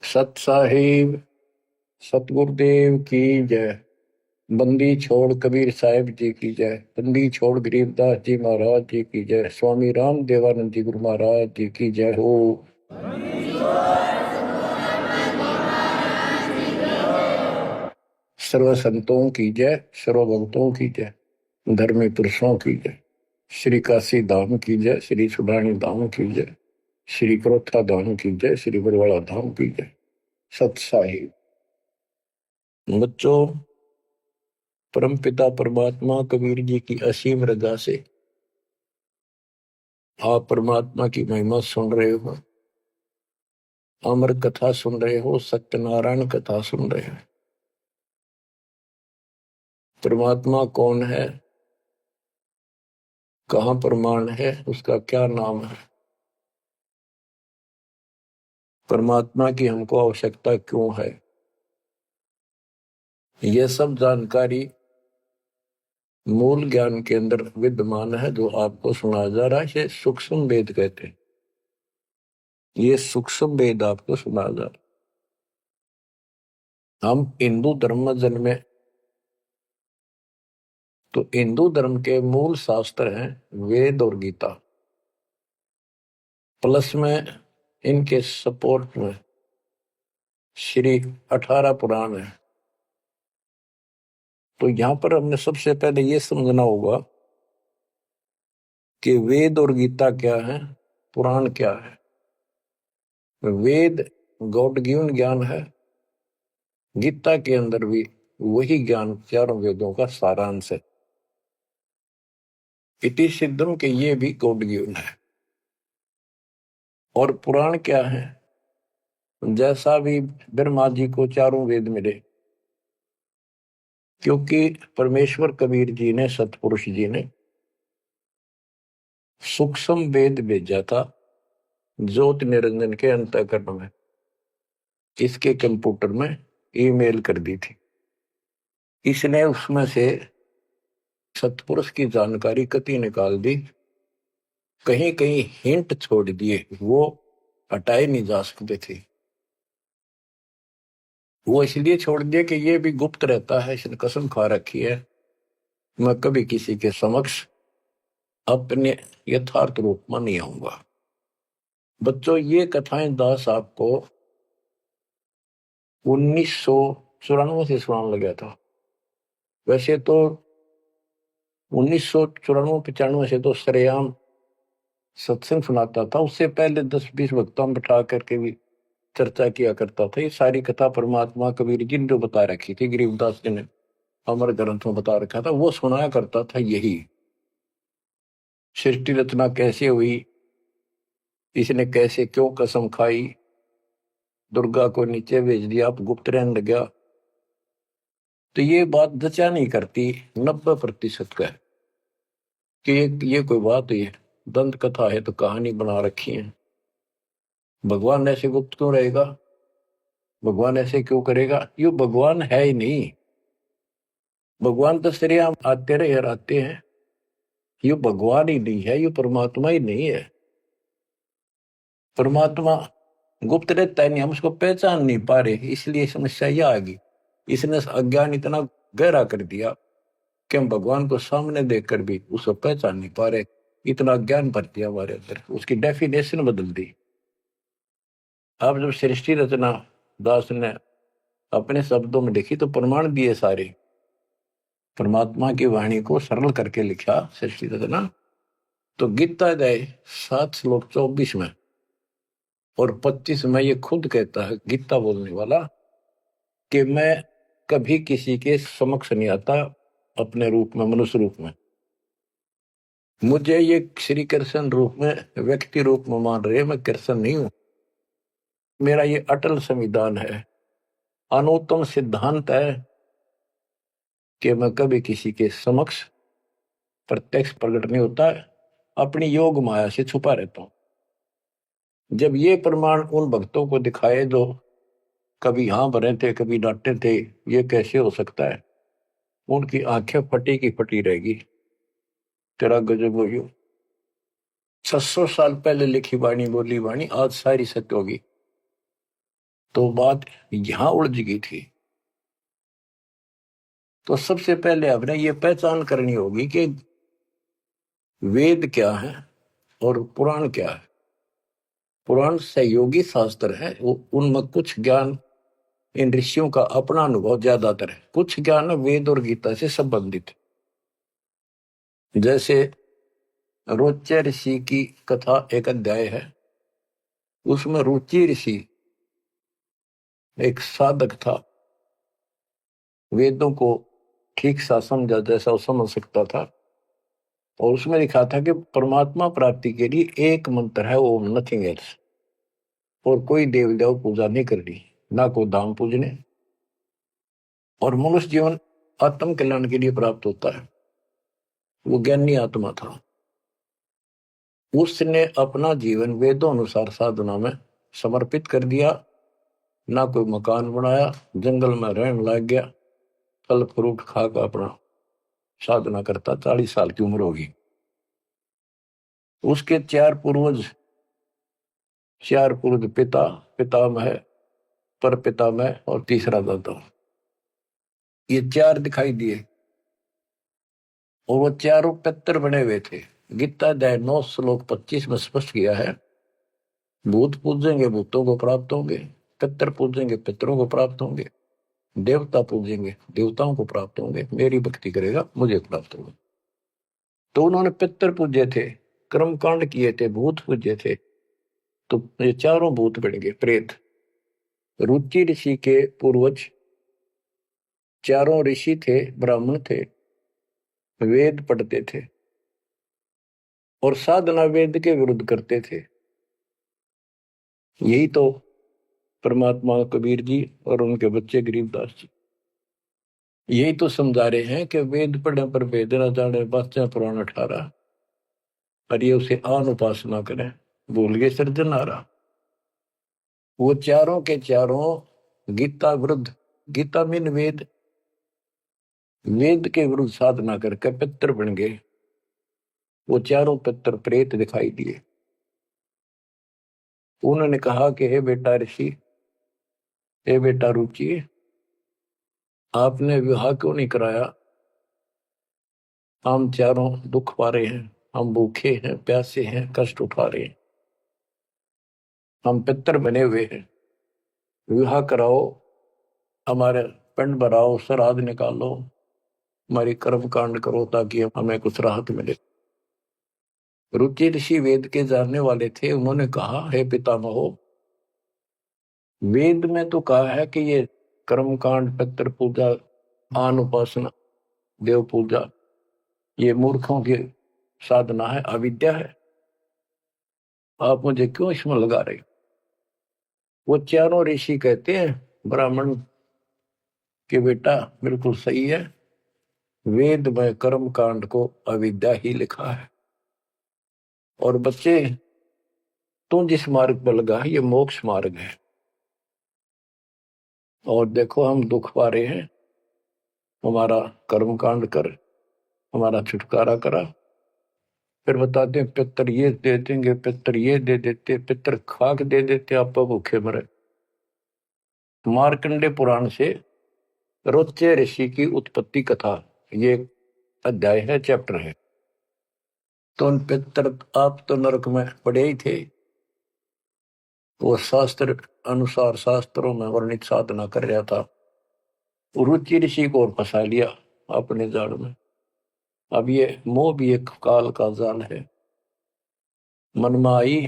सत साहिब सतगुरुदेव की जय। बंदी छोड़ कबीर साहिब जी की जय। बंदी छोड़ गरीबदास जी महाराज जी की जय। स्वामी राम देवानंद जी गुरु महाराज जी की जय हो। सर्व संतों की जय, सर्व भक्तों की जय, धर्मी पुरुषों की जय। श्री काशी धाम की जय, श्री सुडानी धाम की जय, श्री क्रोथा धाम की जय, श्री बरवाड़ा धाम की जय। सत साहिब बच्चों, परमपिता परमात्मा कबीर जी की असीम रजा से आप परमात्मा की महिमा सुन रहे हो, अमर कथा सुन रहे हो, सत्यनारायण कथा सुन रहे हो। परमात्मा कौन है, कहाँ प्रमाण है, उसका क्या नाम है, परमात्मा की हमको आवश्यकता क्यों है, यह सब जानकारी मूल ज्ञान के अंदर विद्यमान है जो आपको सुनाया जा रहा है। ये सूक्ष्म वेद कहते हैं। ये सूक्ष्म वेद आपको सुनाया जा रहा है। हम हिंदू धर्म में जन्मे तो हिंदू धर्म के मूल शास्त्र हैं वेद और गीता, प्लस में इनके सपोर्ट में श्री 18 पुराण है। तो यहां पर हमने सबसे पहले ये समझना होगा कि वेद और गीता क्या है, पुराण क्या है। वेद गॉड गिवन ज्ञान है, गीता के अंदर भी वही ज्ञान चारों वेदों का सारांश है। इति सिद्धम के ये भी गॉड गिवन है। और पुराण क्या है, जैसा भी ब्रह्मा जी को चारों वेद मिले, क्योंकि परमेश्वर कबीर जी ने, सतपुरुष जी ने सूक्ष्म वेद भेजा था ज्योति निरंजन के अंतःकरण में, इसके कंप्यूटर में ईमेल कर दी थी। इसने उसमें से सतपुरुष की जानकारी कति निकाल दी, कहीं कहीं हिंट छोड़ दिए, वो हटाए नहीं जा सकते थे। वो इसलिए छोड़ दिया कि ये भी गुप्त रहता है, इसने कसम खा रखी है मैं कभी किसी के समक्ष अपने यथार्थ रूप में नहीं आऊंगा। बच्चों, ये कथाएं दास आपको 1994 से सुनाने लगा था। वैसे तो 1994-95 से तो सरेआम सत्संग सुनाता था, उससे पहले 10-20 वक्ताओं बिठा करके भी चर्चा किया करता था। ये सारी कथा परमात्मा कबीर जी ने जो बता रखी थी, गरीबदास जी ने अमर ग्रंथ में बता रखा था, वो सुनाया करता था। यही सृष्टि रचना कैसे हुई, इसने कैसे क्यों कसम खाई, दुर्गा को नीचे भेज दिया, आप गुप्त रहने लग गया, तो ये बात जचा नहीं करती 90% का कि ये कोई बात है, दंत कथा है तो कहानी बना रखी है। भगवान ऐसे गुप्त क्यों रहेगा, भगवान ऐसे क्यों करेगा, ये भगवान है ही नहीं। भगवान तो श्रेयाम आते रहे और आते हैं, ये भगवान ही नहीं है, ये परमात्मा ही नहीं है। परमात्मा गुप्त रहता है नहीं, हम उसको पहचान नहीं पा रहे, इसलिए समस्या यह आ गई। इसने अज्ञान इतना गहरा कर दिया कि हम भगवान को सामने देखकर भी उसको पहचान नहीं पा रहे। इतना ज्ञान भर दिया हमारे अंदर, उसकी डेफिनेशन बदल दी। अब जब सृष्टि रचना दास ने अपने शब्दों में लिखी तो प्रमाण दिए सारे, परमात्मा की वाणी को सरल करके लिखा सृष्टि रचना। तो गीता अध्याय 7 श्लोक 24 में और 25 में ये खुद कहता है गीता बोलने वाला कि मैं कभी किसी के समक्ष नहीं आता अपने रूप में, मनुष्य रूप में। मुझे ये श्री कृष्ण रूप में, व्यक्ति रूप में मान रहे, मैं कृष्ण नहीं हूं। मेरा ये अटल संविधान है, अनुत्तम सिद्धांत है कि मैं कभी किसी के समक्ष प्रत्यक्ष प्रकट नहीं होता, अपनी योग माया से छुपा रहता हूं। जब ये प्रमाण उन भक्तों को दिखाए जो कभी हाँ भरे थे, कभी डांटे थे, ये कैसे हो सकता है, उनकी आंखें फटी की फटी रहेगी। तेरा गजब हो गयो। 600 साल पहले लिखी वाणी, बोली वाणी आज सारी सत्य होगी। तो बात यहां उलझ गई थी। तो सबसे पहले आपने ये पहचान करनी होगी कि वेद क्या है और पुराण क्या है। पुराण सहयोगी शास्त्र है, वो उनमें कुछ ज्ञान इन ऋषियों का अपना अनुभव ज्यादातर है, कुछ ज्ञान वेद और गीता से संबंधित। जैसे रोच्य ऋषि की कथा एक अध्याय है, उसमें रुचि ऋषि एक साधक था, वेदों को ठीक सा समझा जैसा वो समझ सकता था, और उसमें लिखा था कि परमात्मा प्राप्ति के लिए एक मंत्र है, ओम, नथिंग एल्स, और कोई देव देव पूजा नहीं करनी, ना कोई धाम पूजने, और मनुष्य जीवन आत्म कल्याण के लिए प्राप्त होता है। वो ज्ञानी आत्मा था, उसने अपना जीवन वेदों अनुसार साधना में समर्पित कर दिया, ना कोई मकान बनाया, जंगल में रहने लग गया, फल फ्रूट खाकर अपना साधना करता। 40 साल की उम्र होगी। उसके चार पूर्वज पिता, पितामह, पर पितामह और तीसरा दादा, ये चार दिखाई दिए, और वो चारों पितर बने हुए थे। गीता अध्याय 9 श्लोक 25 में स्पष्ट किया है, भूत पूजेंगे भूतों को प्राप्त होंगे, पितर पूजेंगे पितरों को प्राप्त होंगे, देवता पूजेंगे देवताओं को प्राप्त होंगे, मेरी भक्ति करेगा मुझे प्राप्त होगा। तो उन्होंने पितर पूजे थे, कर्मकांड किए थे, भूत पूजे थे, तो ये चारों भूत बन गए प्रेत। रुचि ऋषि के पूर्वज चारों ऋषि थे, ब्राह्मण थे, वेद पढ़ते थे और साधना वेद के विरुद्ध करते थे। यही तो परमात्मा कबीर जी और उनके बच्चे गरीबदास जी यही तो समझा रहे हैं कि वेद पढ़ने पर वेद न जाने, बाचा पुराण 18, और ये उसे आन उपासना करें, भूल गए सृजनहारा। वो चारों के चारों गीता विरुद्ध, गीता मीन वेद, वेद के विरुद्ध साधना करके पितर बन गए। वो चारों पितर प्रेत दिखाई दिए। उन्होंने कहा कि हे बेटा ऋषि, हे बेटा रुचि, आपने विवाह क्यों नहीं कराया? हम चारों दुख पा रहे हैं, हम भूखे हैं, प्यासे हैं, कष्ट उठा रहे हैं, हम पितर बने हुए हैं, विवाह कराओ, हमारे पिंड भराओ, श्राद्ध निकालो, हमारी कर्म कांड करो ताकि हमें कुछ राहत मिले। रुचि ऋषि वेद के जानने वाले थे। उन्होंने कहा, हे पितामहो, वेद में तो कहा है कि ये कर्म कांड, पितर पूजा, आन उपासना, देव पूजा, ये मूर्खों की साधना है, अविद्या है, आप मुझे क्यों इसमें लगा रहे? वो चारों ऋषि कहते हैं ब्राह्मण के बेटा बिल्कुल सही है, वेद में कर्म कांड को अविद्या ही लिखा है, और बच्चे तू जिस मार्ग पर लगा है ये मोक्ष मार्ग है, और देखो हम दुख पा रहे हैं, हमारा कर्म कांड कर, हमारा छुटकारा करा। फिर बताते हैं पितर ये दे देंगे, पितर ये दे देते, पितर खाक दे देते, आप भूखे मरे। मार्कंडे पुराण से रोच्य ऋषि की उत्पत्ति कथा, ये अध्याय है, चैप्टर है। तो उन पितर, आप तो नरक में पड़े ही थे, वो शास्त्र अनुसार शास्त्रों में वर्णित साधना कर रहा था, रुचि ऋषि को और फंसा लिया अपने जाल में। अब ये मोह भी एक काल का जाल है। मन में आई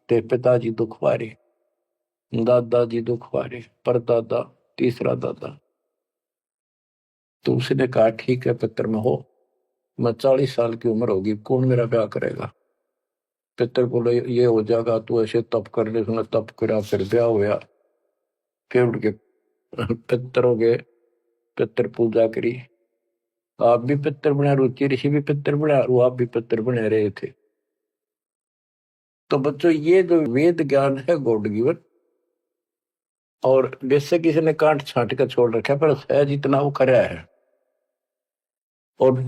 ते पिताजी दुख पारे, दादाजी दुख पारे, परदादा, तीसरा दादा। तो उसने कहा ठीक है पितर में हो, मैं 40 साल की उम्र होगी, कौन मेरा ब्याह करेगा? पितर बोले ये हो जाएगा, तू ऐसे तप कर ले। उसने तप करा, फिर ब्याह हुआ, फिर उनके पितर हो गए, पितर पूजा करी, आप भी पितर बना, रुचि ऋषि भी पितर बना, वो आप भी पितर बने रहे थे। तो बच्चों ये जो वेद ज्ञान है गॉड गिवन, और बेशक किसी ने कांट छांट कर छोड़ रखा है, पर सहज इतना वो कराया है। और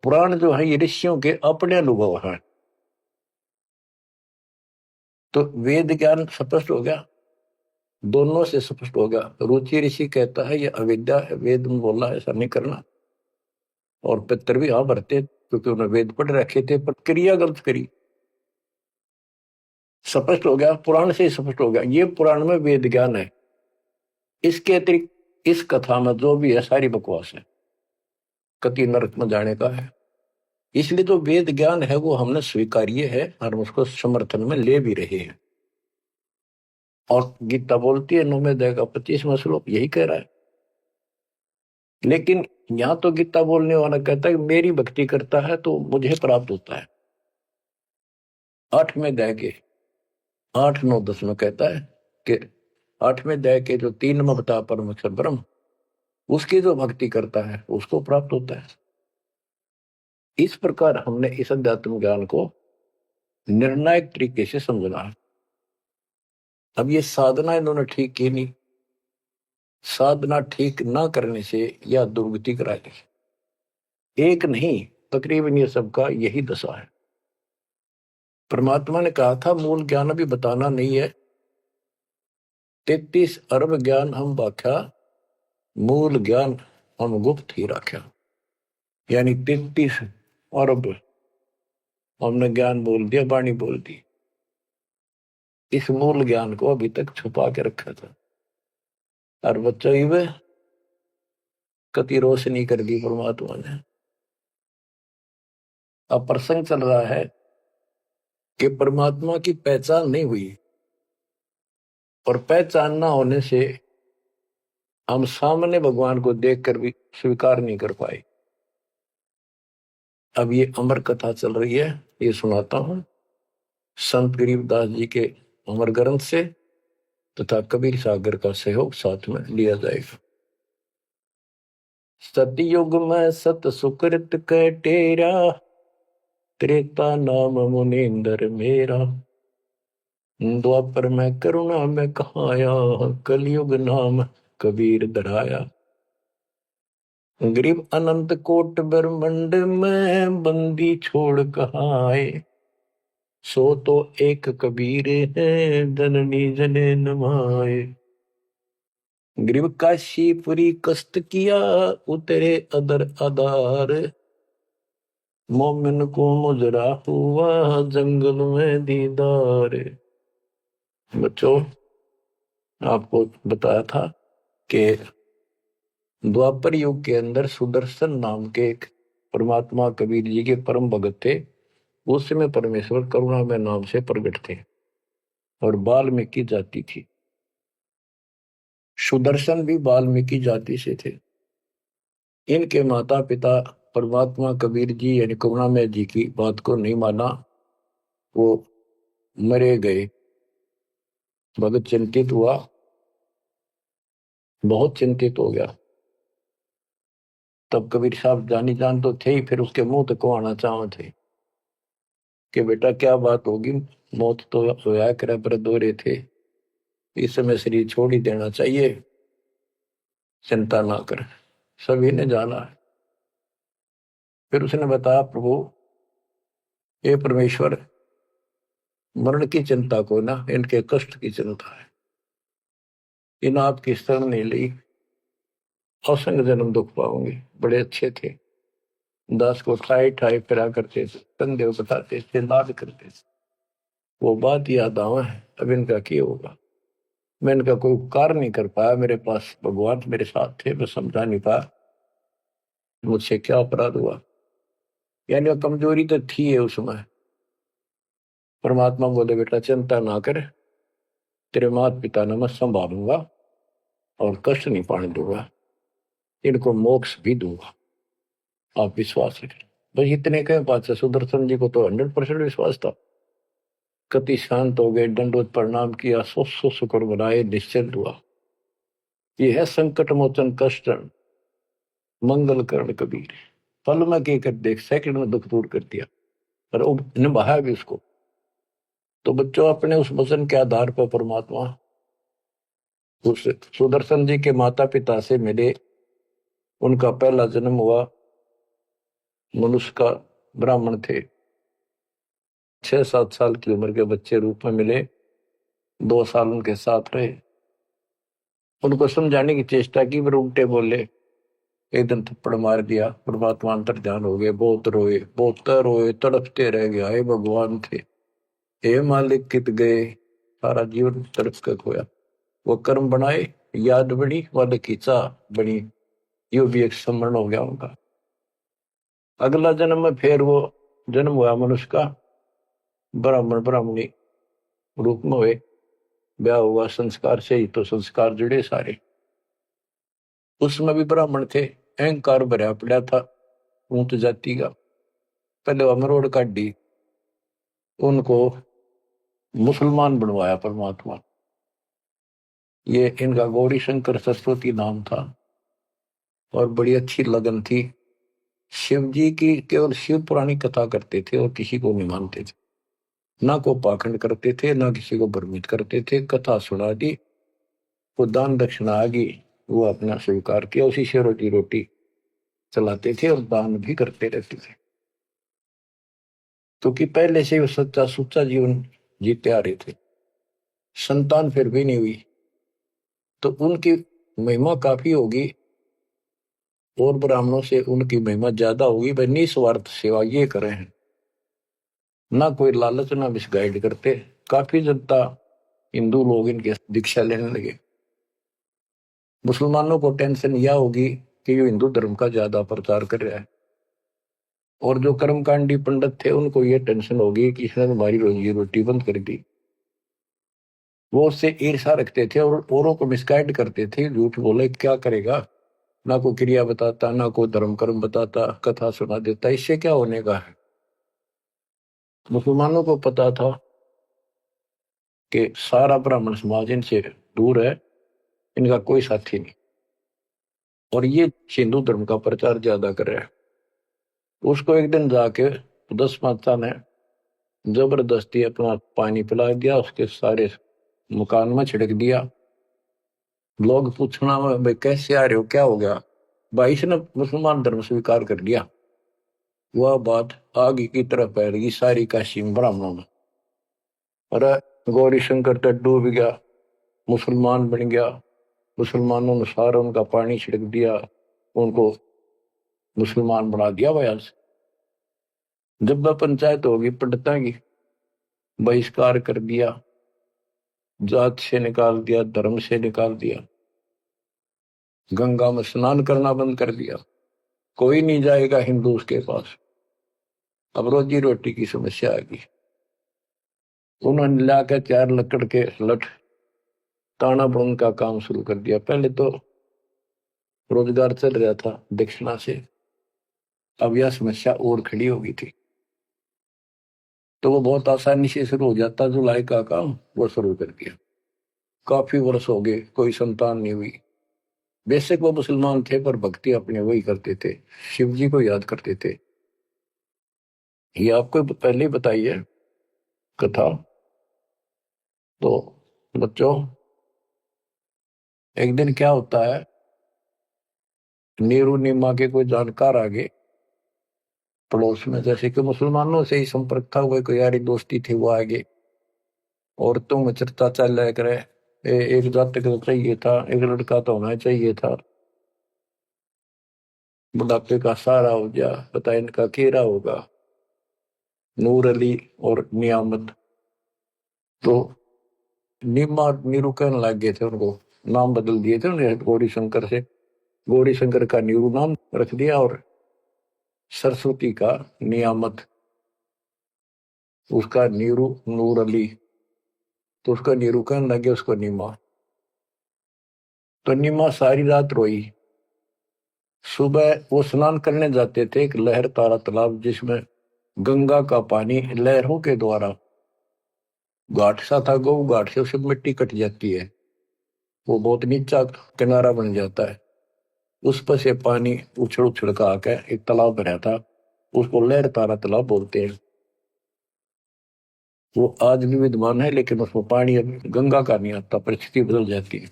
पुराण जो है ये ऋषियों के अपने अनुभव है। तो वेद ज्ञान स्पष्ट हो गया। दोनों से स्पष्ट हो गया। रुचि ऋषि कहता है ये अविद्या है, वेद में बोला है ऐसा नहीं करना, और पितर भी हाँ भरते क्योंकि उन्होंने वेद पढ़ रखे थे, पर क्रिया गलत करी। स्पष्ट हो गया, पुराण से स्पष्ट हो गया, ये पुराण में वेद ज्ञान है। इसके अतिरिक्त इस कथा में जो भी है सारी बकवास है, कति नरक में जाने का है। इसलिए जो वेद ज्ञान है वो हमने स्वीकार्य है और उसको समर्थन में ले भी रहे हैं। और गीता बोलती है 9वें अध्याय का 25वां श्लोक यही कह रहा है। लेकिन यहां तो गीता बोलने वाला कहता है कि मेरी भक्ति करता है तो मुझे प्राप्त होता है। 8वें अध्याय के 8, 9, 10 में कहता है कि 8वें अध्याय के जो 3 में बता परमेश्वर ब्रह्म, उसकी जो भक्ति करता है उसको प्राप्त होता है। इस प्रकार हमने इस अध्यात्म ज्ञान को निर्णायक तरीके से समझना है। अब ये साधना इन्होंने ठीक की नहीं, साधना ठीक ना करने से यह दुर्गति कराएगी। एक नहीं, तकरीबन ये सबका यही दशा है। परमात्मा ने कहा था मूल ज्ञान अभी बताना नहीं है, 33 अरब ज्ञान हम व्याख्या, मूल ज्ञान हम गुप्त ही रख्या। यानी 33 अरब हमने ज्ञान बोल दिया, वाणी बोल दी, इस मूल ज्ञान को अभी तक छुपा के रखा था। और बच्चों ही वे कति रोशनी कर दी परमात्मा ने। अब प्रसंग चल रहा है कि परमात्मा की पहचान नहीं हुई, और पहचान ना होने से हम सामने भगवान को देखकर भी स्वीकार नहीं कर पाए। अब ये अमर कथा चल रही है, ये सुनाता हूं संत गरीबदास जी के अमर ग्रंथ से, तथा कबीर सागर का सहयोग साथ में लिया जाएगा। सतयुग में सत सुकृत के टेरा, त्रेता नाम मुनींद्र मेरा, द्वापर में करुणा में कहाया, कलयुग नाम कबीर धराया। गरीब अनंत कोट ब्रह्मंड में बंदी छोड़ कहाए, सो तो एक कबीर है जननी जने नमाए। गरीब काशीपुरी कष्ट किया, उतरे अदर आधार, मोमिन को मुजरा हुआ जंगल में दीदार। बच्चों आपको बताया था कि द्वापर युग के अंदर सुदर्शन नाम के एक परमात्मा कबीर जी के परम भगत थे। उस समय परमेश्वर करुणा में नाम से प्रकट थे और वाल्मीकि जाति थी। सुदर्शन भी वाल्मीकि जाति से थे। इनके माता पिता परमात्मा कबीर जी यानी करुणामय जी की बात को नहीं माना, वो मरे गए। भगत चिंतित हुआ, बहुत चिंतित हो गया। तब कबीर साहब जानी जान तो थे ही, फिर उसके मुंह तक को आना चाह थे कि बेटा क्या बात होगी, मौत तो होया करे पर दौरे थे, इस समय शरीर छोड़ ही देना चाहिए, चिंता ना कर। सभी ने जाना है। फिर उसने बताया प्रभु ये परमेश्वर, मरण की चिंता को ना, इनके कष्ट की चिंता है। इन आपकी शरण नहीं ली, असंग जन्म दुख पाओगे। बड़े अच्छे थे, दास को ठाई ठाई फिरा करते थे, कंधे बताते थे, लाद करते थे। वो बात याद आवा है, अब इनका क्या होगा। मैं इनका कोई उपकार नहीं कर पाया, मेरे पास भगवान मेरे साथ थे, मैं समझा नहीं पाया मुझसे क्या अपराध हुआ। यानी वो कमजोरी तो थी है उसमें। परमात्मा बोले बेटा चिंता ना कर, तेरे माता पिता ने मैं संभालूंगा और कष्ट नहीं पाने दूंगा, इनको मोक्ष भी दूंगा, आप विश्वास रखें। बस इतने कहे बात से सुदर्शन जी को तो 100% विश्वास था। कति शांत हो गए, दंडवत प्रणाम किया, सौ शुक्र बनाए, निश्चिंत हुआ। ये है संकट मोचन कष्ट मंगल करण कबीर। पल में के कर देख, सेकंड में दुख दूर कर दिया, पर निभाया भी उसको। तो बच्चों अपने उस वचन के आधार पर परमात्मा उस सुदर्शन जी के माता पिता से मिले। उनका पहला जन्म हुआ, मनुष्य का ब्राह्मण थे। 6-7 साल की उम्र के बच्चे रूप में मिले, 2 साल उनके साथ रहे। उनको समझाने की चेष्टा की, पर उल्टे बोले। एक दिन थप्पड़ मार दिया, परमात्मा अंतर ध्यान हो गए, बहुत रोए, तड़पते रह गए, हे भगवान थे, हे मालिक कित गए, सारा जीवन तड़प कर खोया। वो कर्म बनाए, याद बनी, वाले की चाह बनी, यो भी एक स्मरण हो गया उनका। अगला जन्म में फिर वो जन्म हुआ मनुष्य का, ब्राह्मण ब्राह्मणी रूप में हुए, ब्याह हुआ, संस्कार से ही तो संस्कार जुड़े सारे। उसमें भी ब्राह्मण थे, अहंकार भरा पड़ा था ऊंच जाति का। पहले वो मरोड़ काटी, उनको मुसलमान बनवाया परमात्मा। ये इनका गौरी शंकर सरस्वती नाम था, और बड़ी अच्छी लगन थी। शिव जी की केवल शिव पुराणी कथा करते थे और किसी को नहीं मानते थे, ना को पाखंड करते थे, ना किसी को भ्रमित करते थे। कथा सुना दी, वो दान दक्षिणा आ गई, वो अपना स्वीकार किया, उसी से रोटी रोटी चलाते थे और दान भी करते रहते थे, क्योंकि पहले से वो सच्चा सुच्चा जीवन जीते आ रहे थे। संतान फिर भी नहीं हुई, तो उनकी महिमा काफी होगी, और ब्राह्मणों से उनकी महिमा ज्यादा होगी। भाई निस्वार्थ सेवा ये करे हैं, ना कोई लालच, ना मिसगाइड करते। काफी जनता, हिंदू लोग इनके दीक्षा लेने लगे। मुसलमानों को टेंशन यह होगी कि ये हिंदू धर्म का ज्यादा प्रचार कर रहा है, और जो कर्मकांडी पंडित थे उनको ये टेंशन होगी कि इसने हमारी रोजी रोटी बंद कर दी। वो उससे ईर्षा रखते थे और औरों को मिसगाइड करते थे, झूठ बोले क्या करेगा, ना कोई क्रिया बताता, ना कोई धर्म कर्म बताता, कथा सुना देता, इससे क्या होने का है। मुसलमानों को पता था कि सारा ब्राह्मण समाज इनसे दूर है, इनका कोई साथी नहीं, और ये हिंदू धर्म का प्रचार ज्यादा कर रहा है। उसको एक दिन जाके 10 माता ने जबरदस्ती अपना पानी पिला दिया, उसके सारे मकान में छिड़क दिया। लोग पूछना, भाई कैसे आ रहे हो, क्या हो गया? भाई ने मुसलमान धर्म स्वीकार कर लिया। वह बात आगे की तरफ फैल गई सारी काशी में, ब्राह्मणों में। अरे गौरी शंकर तो डूब गया, मुसलमान बन गया, मुसलमानों ने सारा उनका पानी छिड़क दिया, उनको मुसलमान बना दिया। भाई आज जब वह पंचायत होगी पंडिता की, बहिष्कार कर दिया, जात से निकाल दिया, धर्म से निकाल दिया, गंगा में स्नान करना बंद कर दिया, कोई नहीं जाएगा हिंदू उसके पास। अब रोजी रोटी की समस्या आ गई। उन्होंने लाकर 4 लकड़ के लठ ताना बुन का काम शुरू कर दिया। पहले तो रोजगार चल रहा था दक्षिणा से, अब यह समस्या और खड़ी हो गई थी, तो वो बहुत आसानी से शुरू हो जाता। जुलाई का काम वो शुरू कर दिया। काफी वर्ष हो गए, कोई संतान नहीं हुई। बेशक वो मुसलमान थे, पर भक्ति अपने वही करते थे, शिव जी को याद करते थे। ये आपको पहले ही बताइए कथा। तो बच्चों, एक दिन क्या होता है, नीरू नीमा के कोई जानकार आगे पड़ोस में, जैसे कि मुसलमानों से ही संपर्क था, वो कोई यारी दोस्ती थी, वो आगे औरतों में चर्चा चल रहा करे, एक जातक तो चाहिए था, एक लड़का तो होना चाहिए था, बुढ़ापे का सहारा हो गया, पता इनका केरा होगा। नूर अली और नियामत। तो नीमा नीरू कहने लग गए थे, उनको नाम बदल दिए थे उन्हें, गौरी शंकर से गौरी शंकर का नीरू नाम रख दिया, और सरस्वती का नियामत, उसका नीरू नूर अली, तो उसका नीरू कहने लगे उसको नीमा। तो नीमा सारी रात रोई। सुबह वो स्नान करने जाते थे एक लहर तारा तालाब, जिसमें गंगा का पानी लहरों के द्वारा, घाट सा था गौ घाट से, उसे मिट्टी कट जाती है, वो बहुत नीचा किनारा बन जाता है, उस पर से पानी उछल उछल का आकर एक तालाब बना था, उसको लहर तारा तालाब बोलते हैं। वो आज भी विद्यमान है, लेकिन उसमें पानी अब गंगा का नहीं आता, परिस्थिति बदल जाती है।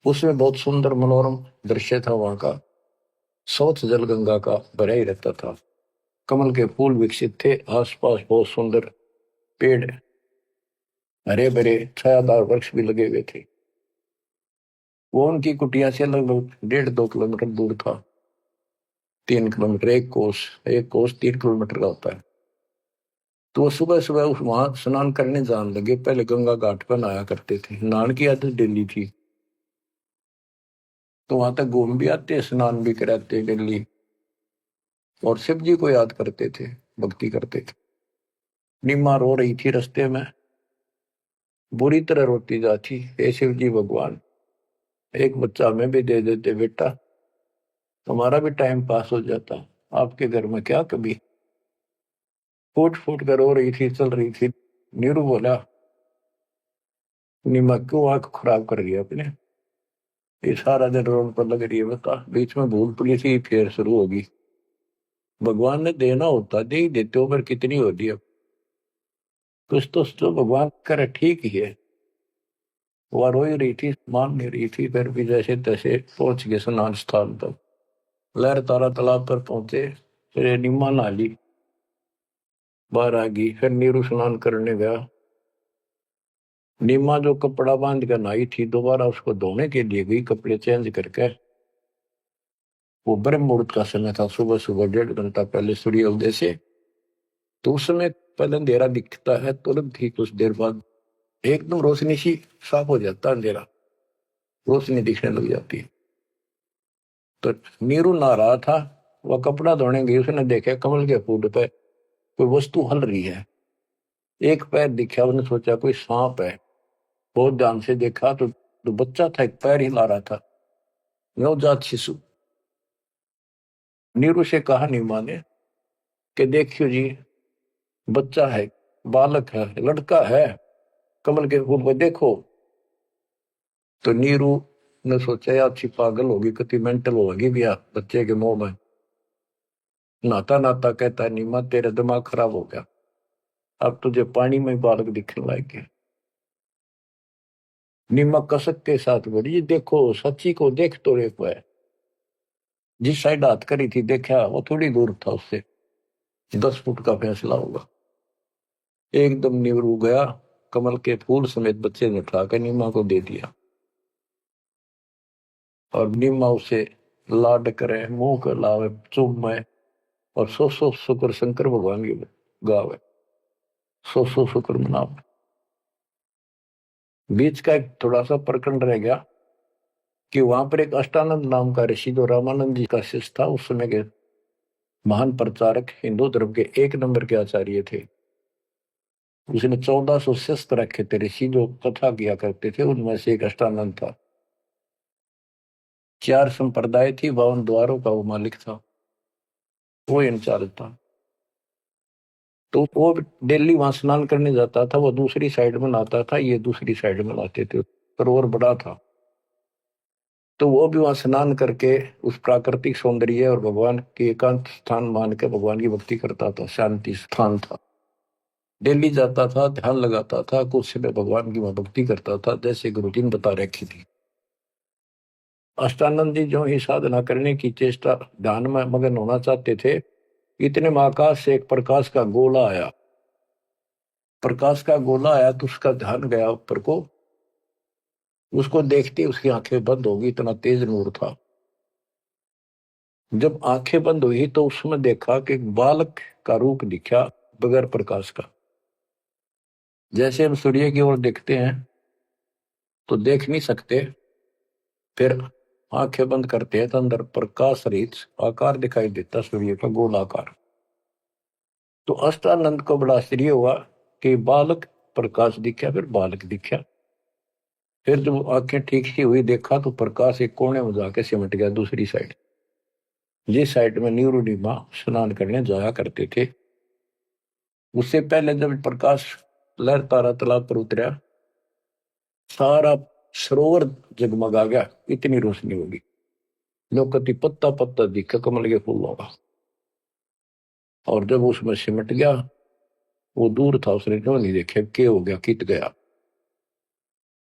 उसमें बहुत सुंदर मनोरम दृश्य था वहां का, स्वच्छ जल गंगा का भरा ही रहता था, कमल के फूल विकसित थे, आसपास बहुत सुंदर पेड़, हरे भरे छायादार वृक्ष भी लगे हुए थे। वो उनकी कुटिया से लगभग 1.5-2 किलोमीटर दूर था। 3 किलोमीटर, एक कोस 3 किलोमीटर का होता है। तो वो सुबह सुबह उस वहां स्नान करने जाने लगे। पहले गंगा घाट पर नहाया करते थे, नहान की आदत डेली थी। तो वहां तक घूम भी आते, स्नान भी कराते डेली, और शिव जी को याद करते थे, भक्ति करते थे। निम्मा रो रही थी रास्ते में, बुरी तरह रोती जाती, हे शिव जी भगवान, एक बच्चा हमें भी दे देते बेटा, हमारा भी टाइम पास हो जाता, आपके घर में क्या कभी। फूट फूट कर रो रही थी, चल रही थी। नीरू बोला, निम्मा क्यों आंख खराब कर रही है अपने, ये सारा दिन रोड पर लग रही है, बता बीच में भूल पड़ी थी फिर शुरू होगी। भगवान ने देना होता दे ही देते हो, पर कितनी होती है। कुछ तो भगवान करे ठीक ही है। वह रो ही रही थी, मान नहीं रही थी, फिर भी जैसे तैसे पहुंच गए स्नान स्थान तक। लहर तारा तालाब पर पहुंचे, फिर निम्मा नहा ली, बाहर आ गई। फिर नीरू स्नान करने गया। निम्मा जो कपड़ा बांध कर नहाई थी, दोबारा उसको धोने के लिए गई, कपड़े चेंज करके। वो ब्रह्म मुहूर्त का समय था, सुबह सुबह 1.5 घंटा पहले सूर्य उदय से। तो उस समय पहले अंधेरा दिखता है, तुरंत ही कुछ देर बाद एकदम रोशनी सी साफ हो जाता है, अंधेरा रोशनी दिखने लग जाती है। तो नीरू नहा रहा था, वह कपड़ा धोने गई, उसने देखा कमल के फूल पे कोई वस्तु हल रही है। एक पैर दिखा, उसने सोचा कोई सांप है। बहुत ध्यान से देखा तो बच्चा था, एक पैर हिला रहा था, नवजात शिशु। नीरू से कहा नीमा ने कि देखियो जी, बच्चा है, बालक है, लड़का है, कमल के फूल पे देखो। तो नीरू ने सोचा यार अच्छी पागल होगी, कति मेंटल होगी भी यार बच्चे के मुंह में। नाता नाता कहता है, नीमा तेरा दिमाग खराब हो गया, अब तुझे पानी में बालक दिखने लायक। नीमा कसक के साथ बोली, देखो सच्ची को देख तो रे है। जिस साइड हाथ करी थी देखा, वो थोड़ी दूर था उससे, 10 फुट का फैसला होगा। एकदम नीरू गया, कमल के फूल समेत बच्चे ने उठा कर नीमा को दे दिया। और नीमा उसे लाड करे, मुंह कर लावे, चूमे, और सौ शुक्र शंकर भगवान की गावे, सौ शुक्र मनावे। बीच का एक थोड़ा सा प्रकरण रह गया कि वहां पर एक अष्टानंद नाम का ऋषि, जो रामानंद जी का शिष्य था, उस समय के महान प्रचारक, हिंदू धर्म के 1 नंबर के आचार्य थे। उसने 1400 शिष्य रखे थे ऋषि, जो कथा किया करते थे, उनमें से एक अष्टानंद था। 4 संप्रदाय थी, 52 द्वारों का वो मालिक था, वो इंचार्ज था। तो वो दिल्ली वहां स्नान करने जाता था, वो दूसरी साइड में नहाता था, ये दूसरी साइड में नहाते थे, सरोवर बड़ा था। तो वो भी वहां स्नान करके उस प्राकृतिक सौंदर्य और भगवान के एकांत स्थान मान के भगवान की भक्ति करता था, शांति स्थान था। दिल्ली जाता था, ध्यान लगाता था, कुछ समय भगवान की वहां भक्ति करता था, जैसे गुरु जी ने बता रखी थी। अष्टानंद जी जो ही साधना करने की चेष्टा, ध्यान में मगन होना चाहते थे, इतने में आकाश से एक प्रकाश का गोला आया। प्रकाश का गोला आया तो उसका ध्यान गया ऊपर को, उसको देखते उसकी आंखें बंद होगी, इतना तेज नूर था। जब आंखें बंद हुई तो उसमें देखा कि एक बालक का रूप दिखा, बगैर प्रकाश का। जैसे हम सूर्य की ओर देखते हैं तो देख नहीं सकते, फिर आंखें बंद करते हैं तो अंदर प्रकाश रहित आकार दिखाई देता, सूर्य का गोलाकार। तो अष्टानंद को बड़ा आश्चर्य हुआ कि बालक प्रकाश दिखा, फिर बालक दिखा। फिर जब आंखें ठीक सी हुई, देखा तो प्रकाश एक कोने में जाके सिमट गया दूसरी साइड, जिस साइड में नीरू नीमा स्नान करने जाया करते थे। उससे पहले जब प्रकाश लहर तारा तालाब पर उतरा, सारा सरोवर जगमगा गया, इतनी रोशनी होगी। लोकति पत्ता पत्ता दिखा कमल के फूलों का। और जब उसमें सिमट गया, वो दूर था, उसने जो नहीं देखा क्या हो गया, कित गया।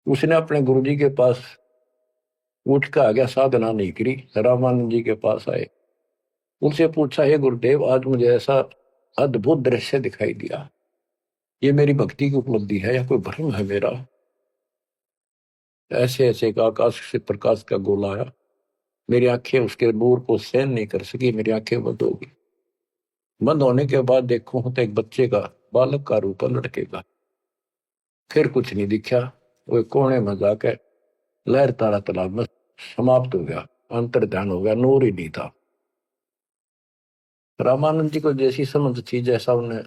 उसने अपने गुरुजी के पास उठ के आ गया, साधना नहीं करी, रामानंद जी के पास आए, उनसे पूछा, हे गुरुदेव, आज मुझे ऐसा अद्भुत दृश्य दिखाई दिया, ये मेरी भक्ति की उपलब्धि है या कोई भ्रम है मेरा? ऐसे ऐसे का आकाश से प्रकाश का गोला आया, मेरी आंखें उसके नूर को सहन नहीं कर सकी, मेरी आंखें बंद हो गई। बंद होने के बाद देखो तो एक बच्चे का, बालक का रूप है, लड़के का। फिर कुछ नहीं दिखा, वो कोने में जाकर लहर तारा तालाब में समाप्त हो गया, अंतर ध्यान हो गया, नूर ही नहीं था। रामानंद जी को जैसी समझ थी, जैसा उन्हें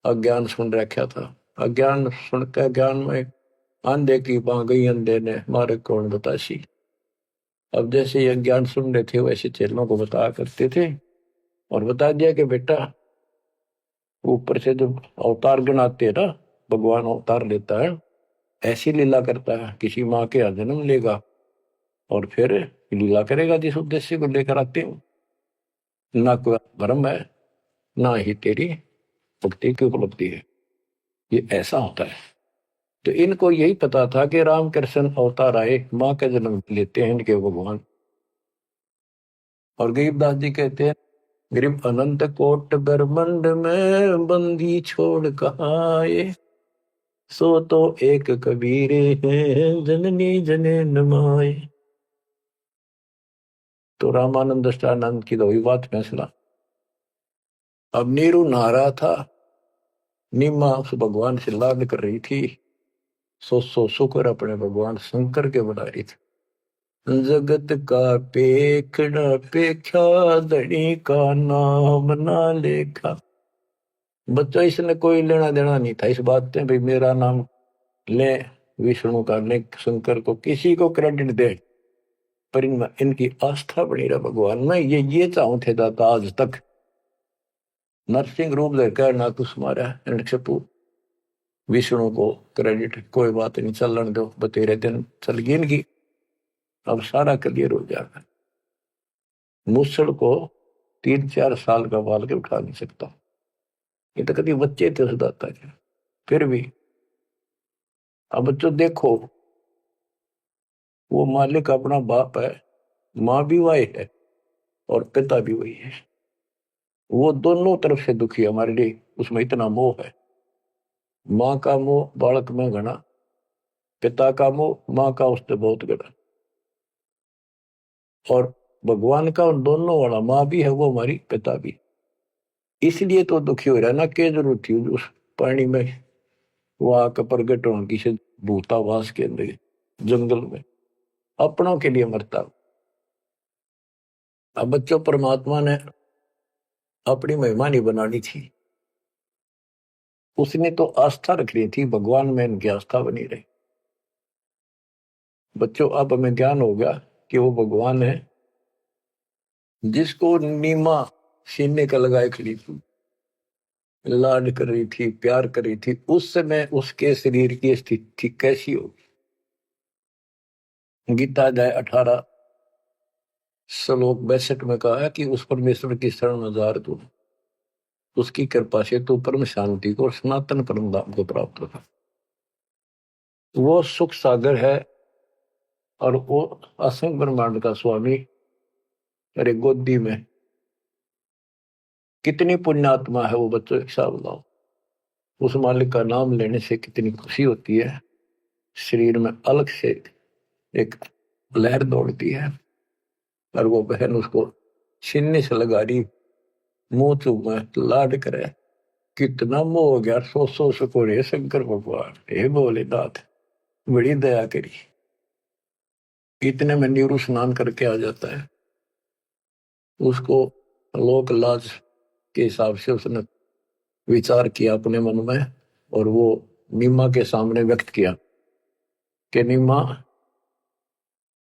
अज्ञान सुन रखा था, अज्ञान सुन के ज्ञान में अंधे की बां गई, अंधे ने मारे कौन बतासी। अब जैसे ये ज्ञान सुन रहे थे वैसे चेलों को बताया करते थे, और बता दिया कि बेटा ऊपर से जब अवतार गणाते हैं ना, भगवान अवतार लेता है, ऐसी लीला करता है, किसी माँ के यहाँ जन्म लेगा और फिर लीला करेगा जिस उद्देश्य को लेकर आते हो। ना कोई भ्रम है, ना ही तेरी भक्ति की उपलब्धि है, ये ऐसा होता है। तो इनको यही पता था कि रामकृष्ण अवतार आए, माँ का जन्म लेते हैं इनके भगवान। और गरीबदास जी कहते हैं, गरीब अनंत कोट ब्रह्मंड में बंदी छोड़ कहाँ आए, सो तो एक कबीरे हैं जननी जने नमाए। तो रामानंद अष्टानंद की तो वही बात फैसला। अब नीरू नहा रहा था, नीमा उस भगवान से लाड कर रही थी, सो शुक्र अपने भगवान शंकर के बना रही थी। जगत का पेखड़ा पेखा, धनी का नाम ना लेखा। बच्चा इसने कोई लेना देना नहीं था इस बात से, भाई मेरा नाम ले विष्णु का, ले शंकर को, किसी को क्रेडिट दे, पर इनकी आस्था बनी रहा भगवान में। ये चाहूं थे दाता आज तक, नरसिंह रूप लेकर ना कुछ मारा नक्षपू, विष्णु को क्रेडिट कोई बात नहीं, चलन दो, बतेरे दिन चल गई इनकी, अब सारा क्लियर हो जाएगा। मूसड़ को 3-4 साल का बाल के उठा नहीं सकता, ये तो कभी बच्चे थे उस दाता के। फिर भी अब बच्चों देखो, वो मालिक अपना बाप है, माँ भी वही है और पिता भी वही है। वो दोनों तरफ से दुखी है हमारे लिए, उसमें इतना मोह है। माँ का मोह बालक में घना, पिता का मोह माँ का उससे बहुत घना, और भगवान का उन दोनों वाला, माँ भी है वो हमारी, पिता भी। इसलिए तो दुखी हो रहा है ना, क्या जरूरत थी उस पानी में वो आकर प्रगट होने की से, भूतावास के अंदर जंगल में अपनों के लिए मरता। अब बच्चों परमात्मा ने अपनी महिमा नहीं बनानी थी, उसने तो आस्था रखनी थी भगवान में, इनकी आस्था बनी रही। बच्चों अब हमें ज्ञान हो गया कि वो भगवान है जिसको नीमा सीने का लगाए खड़ी थी, लाड कर रही थी, प्यार कर रही थी, उस समय उसके शरीर की स्थिति कैसी होगी। गीता अध्याय 18 श्लोक 62 में कहा है कि उस परमेश्वर की शरण में जा तू, उसकी कृपा से तो परम शांति को और सनातन परम धाम को प्राप्त होगा। वो सुख सागर है और वो असंग ब्रह्मांड का स्वामी। अरे गोदी में कितनी पुण्यात्मा है वो बच्चों, हिसाब लाओ। उस मालिक का नाम लेने से कितनी खुशी होती है, शरीर में अलग से एक लहर दौड़ती है। और वो बहन उसको सीने से लगा रही, मुंह चूमे, लाड करे, कितना मोह हो गया। सो सको रे शंकर भगवान, हे भोलेनाथ बड़ी दया करी। इतने में नीरू स्नान करके आ जाता है, उसको लोक लाज के हिसाब से उसने विचार किया अपने मन में, और वो नीमा के सामने व्यक्त किया कि नीमा,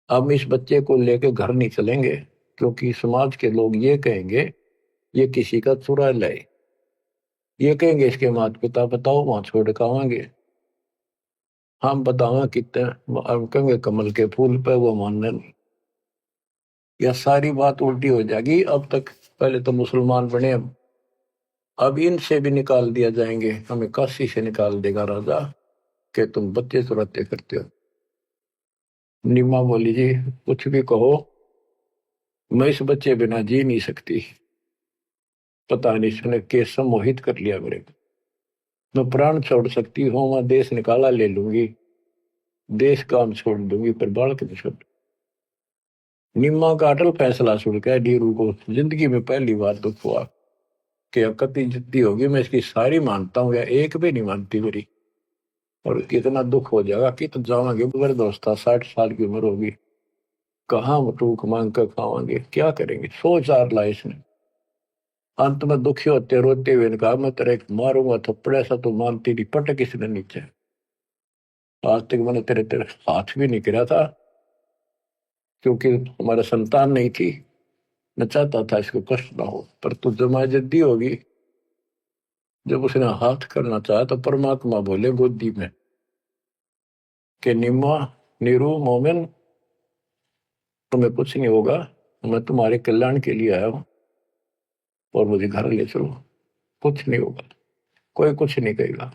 हम इस बच्चे को लेकर घर नहीं चलेंगे, क्योंकि समाज के लोग ये कहेंगे ये किसी का चुरा लाए, ये कहेंगे इसके माता पिता बताओ वहां छोड़ के आवांगे, हम बतावा कितने, हम कहेंगे कमल के फूल पे, वो मानने नहीं। यह सारी बात उल्टी हो जाएगी। अब तक पहले तो मुसलमान बने, अब इनसे भी निकाल दिया जाएंगे, हमें काशी से निकाल देगा राजा कि तुम बच्चे चुराते करते हो। नीमा बोली जी कुछ भी कहो, मैं इस बच्चे बिना जी नहीं सकती, पता नहीं इसने कैसे मोहित कर लिया मेरे को। मैं प्राण छोड़ सकती हूँ, मैं देश निकाला ले लूंगी, देश काम छोड़ दूंगी पर बालक नहीं छोड़। निम्मा का अटल फैसला सुन के नीरू को जिंदगी में पहली बार दुख हुआ कि अकती जिद्दी होगी, मैं इसकी सारी मानता हूँ या एक भी नहीं मानती मेरी, और कितना दुख हो जाएगा कि तो जावांगे मेरे दोस्ता 60 साल की उम्र होगी, कहाँ टूक मांग कर खावांगे, क्या करेंगे, सोच आर ला इसने। अंत में दुखी होते रोते हुए कहा मैं तेरे मारूंगा थप्पड़, ऐसा तो मानती नहीं, पटक इसने नीचे। आज तक मैंने तेरे तेरे हाथ भी नहीं गिरा था क्योंकि हमारा संतान नहीं थी, मैं चाहता था इसको कष्ट ना हो, पर तू जमा जद्दी होगी। जब उसने हाथ करना चाहा तो परमात्मा बोले गोदी में कि निम्मा, नीरू, मोमिन, तुम्हें कुछ नहीं होगा, मैं तुम्हारे कल्याण के लिए आया हूं और मुझे घर ले चलो, कुछ नहीं होगा, कोई कुछ नहीं कहेगा।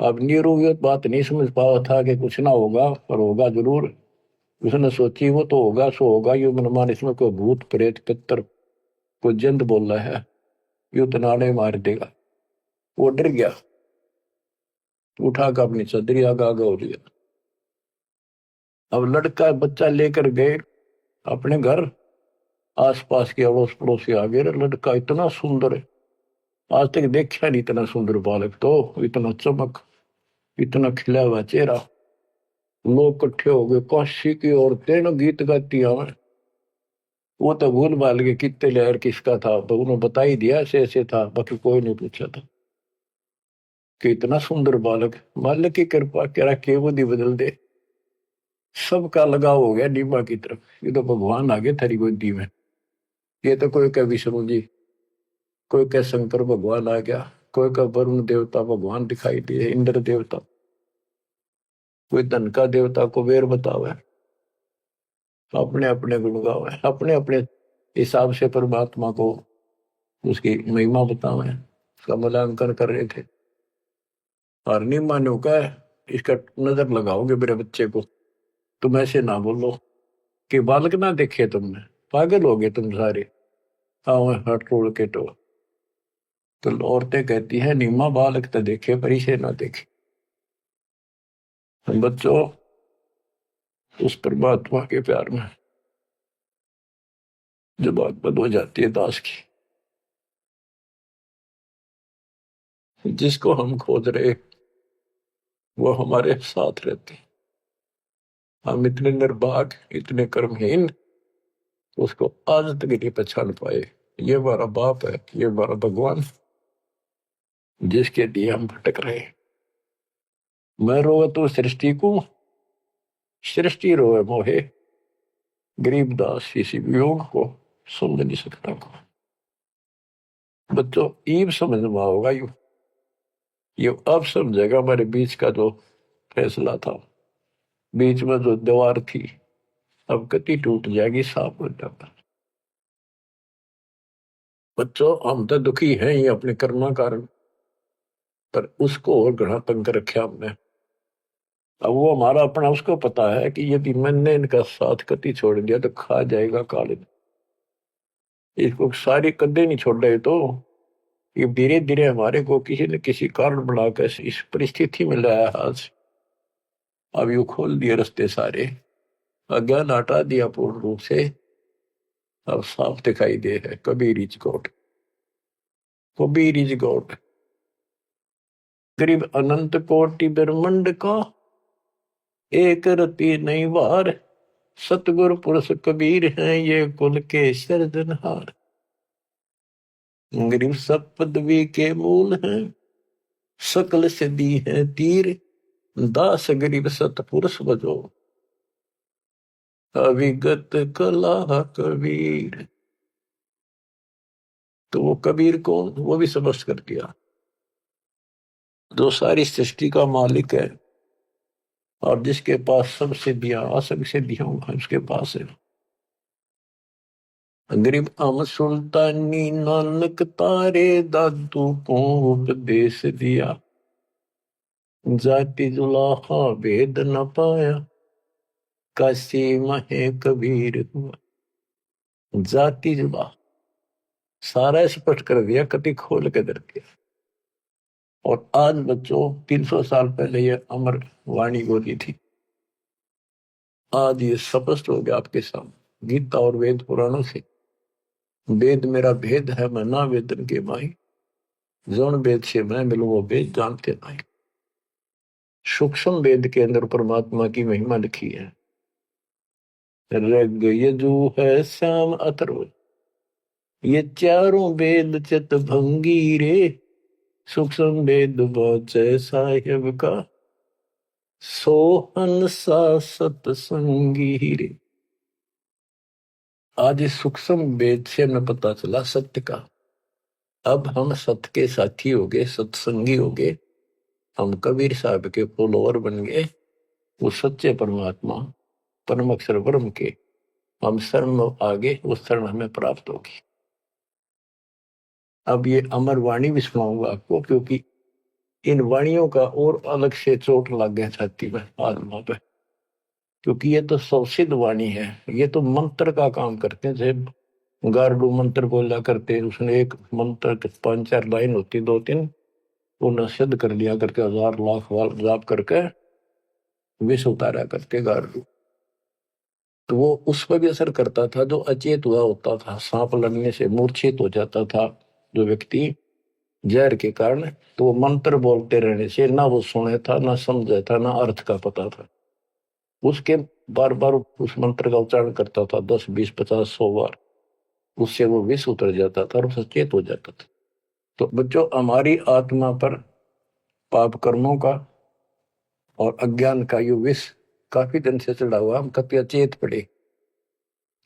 अब नीरू ये बात नहीं समझ पाया था कि कुछ ना होगा, पर होगा जरूर। उसने सोची वो तो होगा सो होगा, यू मनमान इसमें कोई भूत प्रेत पितर कोई जंद बोल रहा है, यू तो नाड़े मार देगा। वो डर गया, उठा कर अपनी चदरी आगा आगा हो लिया। अब लड़का बच्चा लेकर गए अपने घर, आसपास के अड़ोस पड़ोसी आ गए, लड़का इतना सुंदर है, आज तक देखा नहीं इतना सुंदर बालक, तो इतना चमक, इतना खिला हुआ चेहरा। लोग इकट्ठे हो गए, काशी की औरतें न गीत गाती हमें। वो तो भूल भाल के कितने लहर किसका था, तो उन्होंने बता ही दिया ऐसे ऐसे था, बाकी कोई नहीं पूछा था कि इतना सुंदर बालक, मालिक की कृपा कह रहा के बुद्धि बदल दे। सबका लगाव हो गया नीमा की तरफ, ये तो भगवान आ गए थारी गोदी में। ये तो कोई कह विष्णु जी, कोई कह शंकर भगवान आ गया, कोई कह वरुण देवता भगवान दिखाई दिए, इंद्र देवता, कोई धन का देवता कुबेर बतावे, अपने अपने गुण गावे, अपने अपने हिसाब से परमात्मा को उसकी महिमा बतावे, उसका मूल्यांकन कर रहे थे। और नीमा ने कहा इसका नजर लगाओगे मेरे बच्चे को, तुम ऐसे ना बोलो कि बालक ना देखे तुमने, पागल हो गए तुम सारे, आओ हट तोड़ के तो औरतें कहती है नीमा बालक तो देखे पर इसे ना देखे। बच्चों, उस परमात्मा के प्यार में जब बात बंद हो जाती है दास की, जिसको हम खोज रहे वो हमारे साथ रहते, हम इतने निर्भाग, इतने कर्महीन, उसको आज तक नहीं पहचान पाए। ये हमारा बाप है, ये हमारा भगवान, जिसके लिए हम भटक रहे हैं। मैं रोवे तो सृष्टि को, सृष्टि रोवे मोहे, गरीबदास इसी वियोग को समझ नहीं सकता को। बच्चों ईब समझ में होगा, ये अब समझेगा हमारे बीच का जो फैसला था, बीच में जो दीवार थी, अब कति टूट जाएगी, साफ हो जाता। बच्चों हम तो दुखी हैं ही अपने कर्म कारण, पर उसको और घना तंग कर रखा हमने। अब वो हमारा अपना उसको पता है कि यदि मैंने इनका साथ कति छोड़ दिया तो खा जाएगा काले, इसको सारी कदे नहीं छोड़ रहे, तो ये धीरे धीरे हमारे को किसी न किसी कारण बनाकर इस परिस्थिति में लाया आज। अब यू खोल दिए रास्ते सारे, अज्ञान हटा दिया पूर्ण रूप से, अब साफ दिखाई दे है Kabir is God, Kabir is God. करीब अनंत कोटि ब्रह्मंड का एक रति नहीं वार, सतगुरु पुरुष कबीर हैं ये कुल के सर्जनहार। गरीब सब पदवी के मूल हैं, सकल सिद्धि है तीर, दास गरीब सतपुरुष बजो, अविगत कला कबीर। तो वो कबीर कौन, वो भी समझ कर दिया, जो सारी सृष्टि का मालिक है और जिसके पास सब सिद्धियां, असंग सिद्धियां उसके पास है। गरीब अम सुल्तानी नानक तारे दादू को उपदेश दिया, जाति जुलाहा भेद न पाया, काशी महे कबीर हुआ। जाति जुला सारा स्पष्ट कर दिया, कति खोल के दर दिया। और आज बच्चों 300 साल पहले ये अमर वाणी बोली थी, आज ये स्पष्ट हो गया आपके सामने गीता और वेद पुराणों से। वेद मेरा भेद है मैं ना वेदन के माही, जौन वेद से मैं मिलूं वो वेद जानते नहीं। सूक्ष्म वेद के अंदर परमात्मा की महिमा लिखी है। ऋग यजु है श्याम अथर्व, ये चारों वेद चित भंगी रे, सूक्ष्म वेद बचे साहिब का, सोहन सा सतसंगी रे। आज इस सूक्ष्म वेद से हमें पता चला सत्य का। अब हम सत्य के साथी हो गए, सत्संगी हो गए, हम कबीर साहब के फॉलोअर बन गए। वो सच्चे परमात्मा परम अक्षर ब्रह्म के हम शरण आगे, वो शरण हमें प्राप्त होगी। अब ये अमर वाणी भी सुनाऊंगा आपको, क्योंकि इन वाणियों का और अलग से चोट लग गया छाती में, आत्मा पे, क्योंकि ये तो सौसिद्ध वाणी है। ये तो मंत्र का काम करते हैं। जैसे गारडू मंत्र बोला करते, उसने एक मंत्र के 5-4 लाइन होती, 2-3 वो सिद्ध कर लिया करके 1000 लाख बार जाप करके विष उतारा करके गारडू। तो वो उस पर भी असर करता था जो अचेत हुआ होता था। सांप लड़ने से मूर्छित हो जाता था जो व्यक्ति जहर के कारण, तो वो मंत्र बोलते रहने से ना वो सुने था, ना समझा था, ना अर्थ का पता था। उसके बार बार उस मंत्र का उच्चारण करता था 10, 20, 50, 100 बार, उससे वो विष उतर जाता था और सचेत हो जाता था। तो बच्चों, हमारी आत्मा पर पाप कर्मों का और अज्ञान का ये विष काफी दिन से चढ़ा हुआ, हम कभी अचेत पड़े।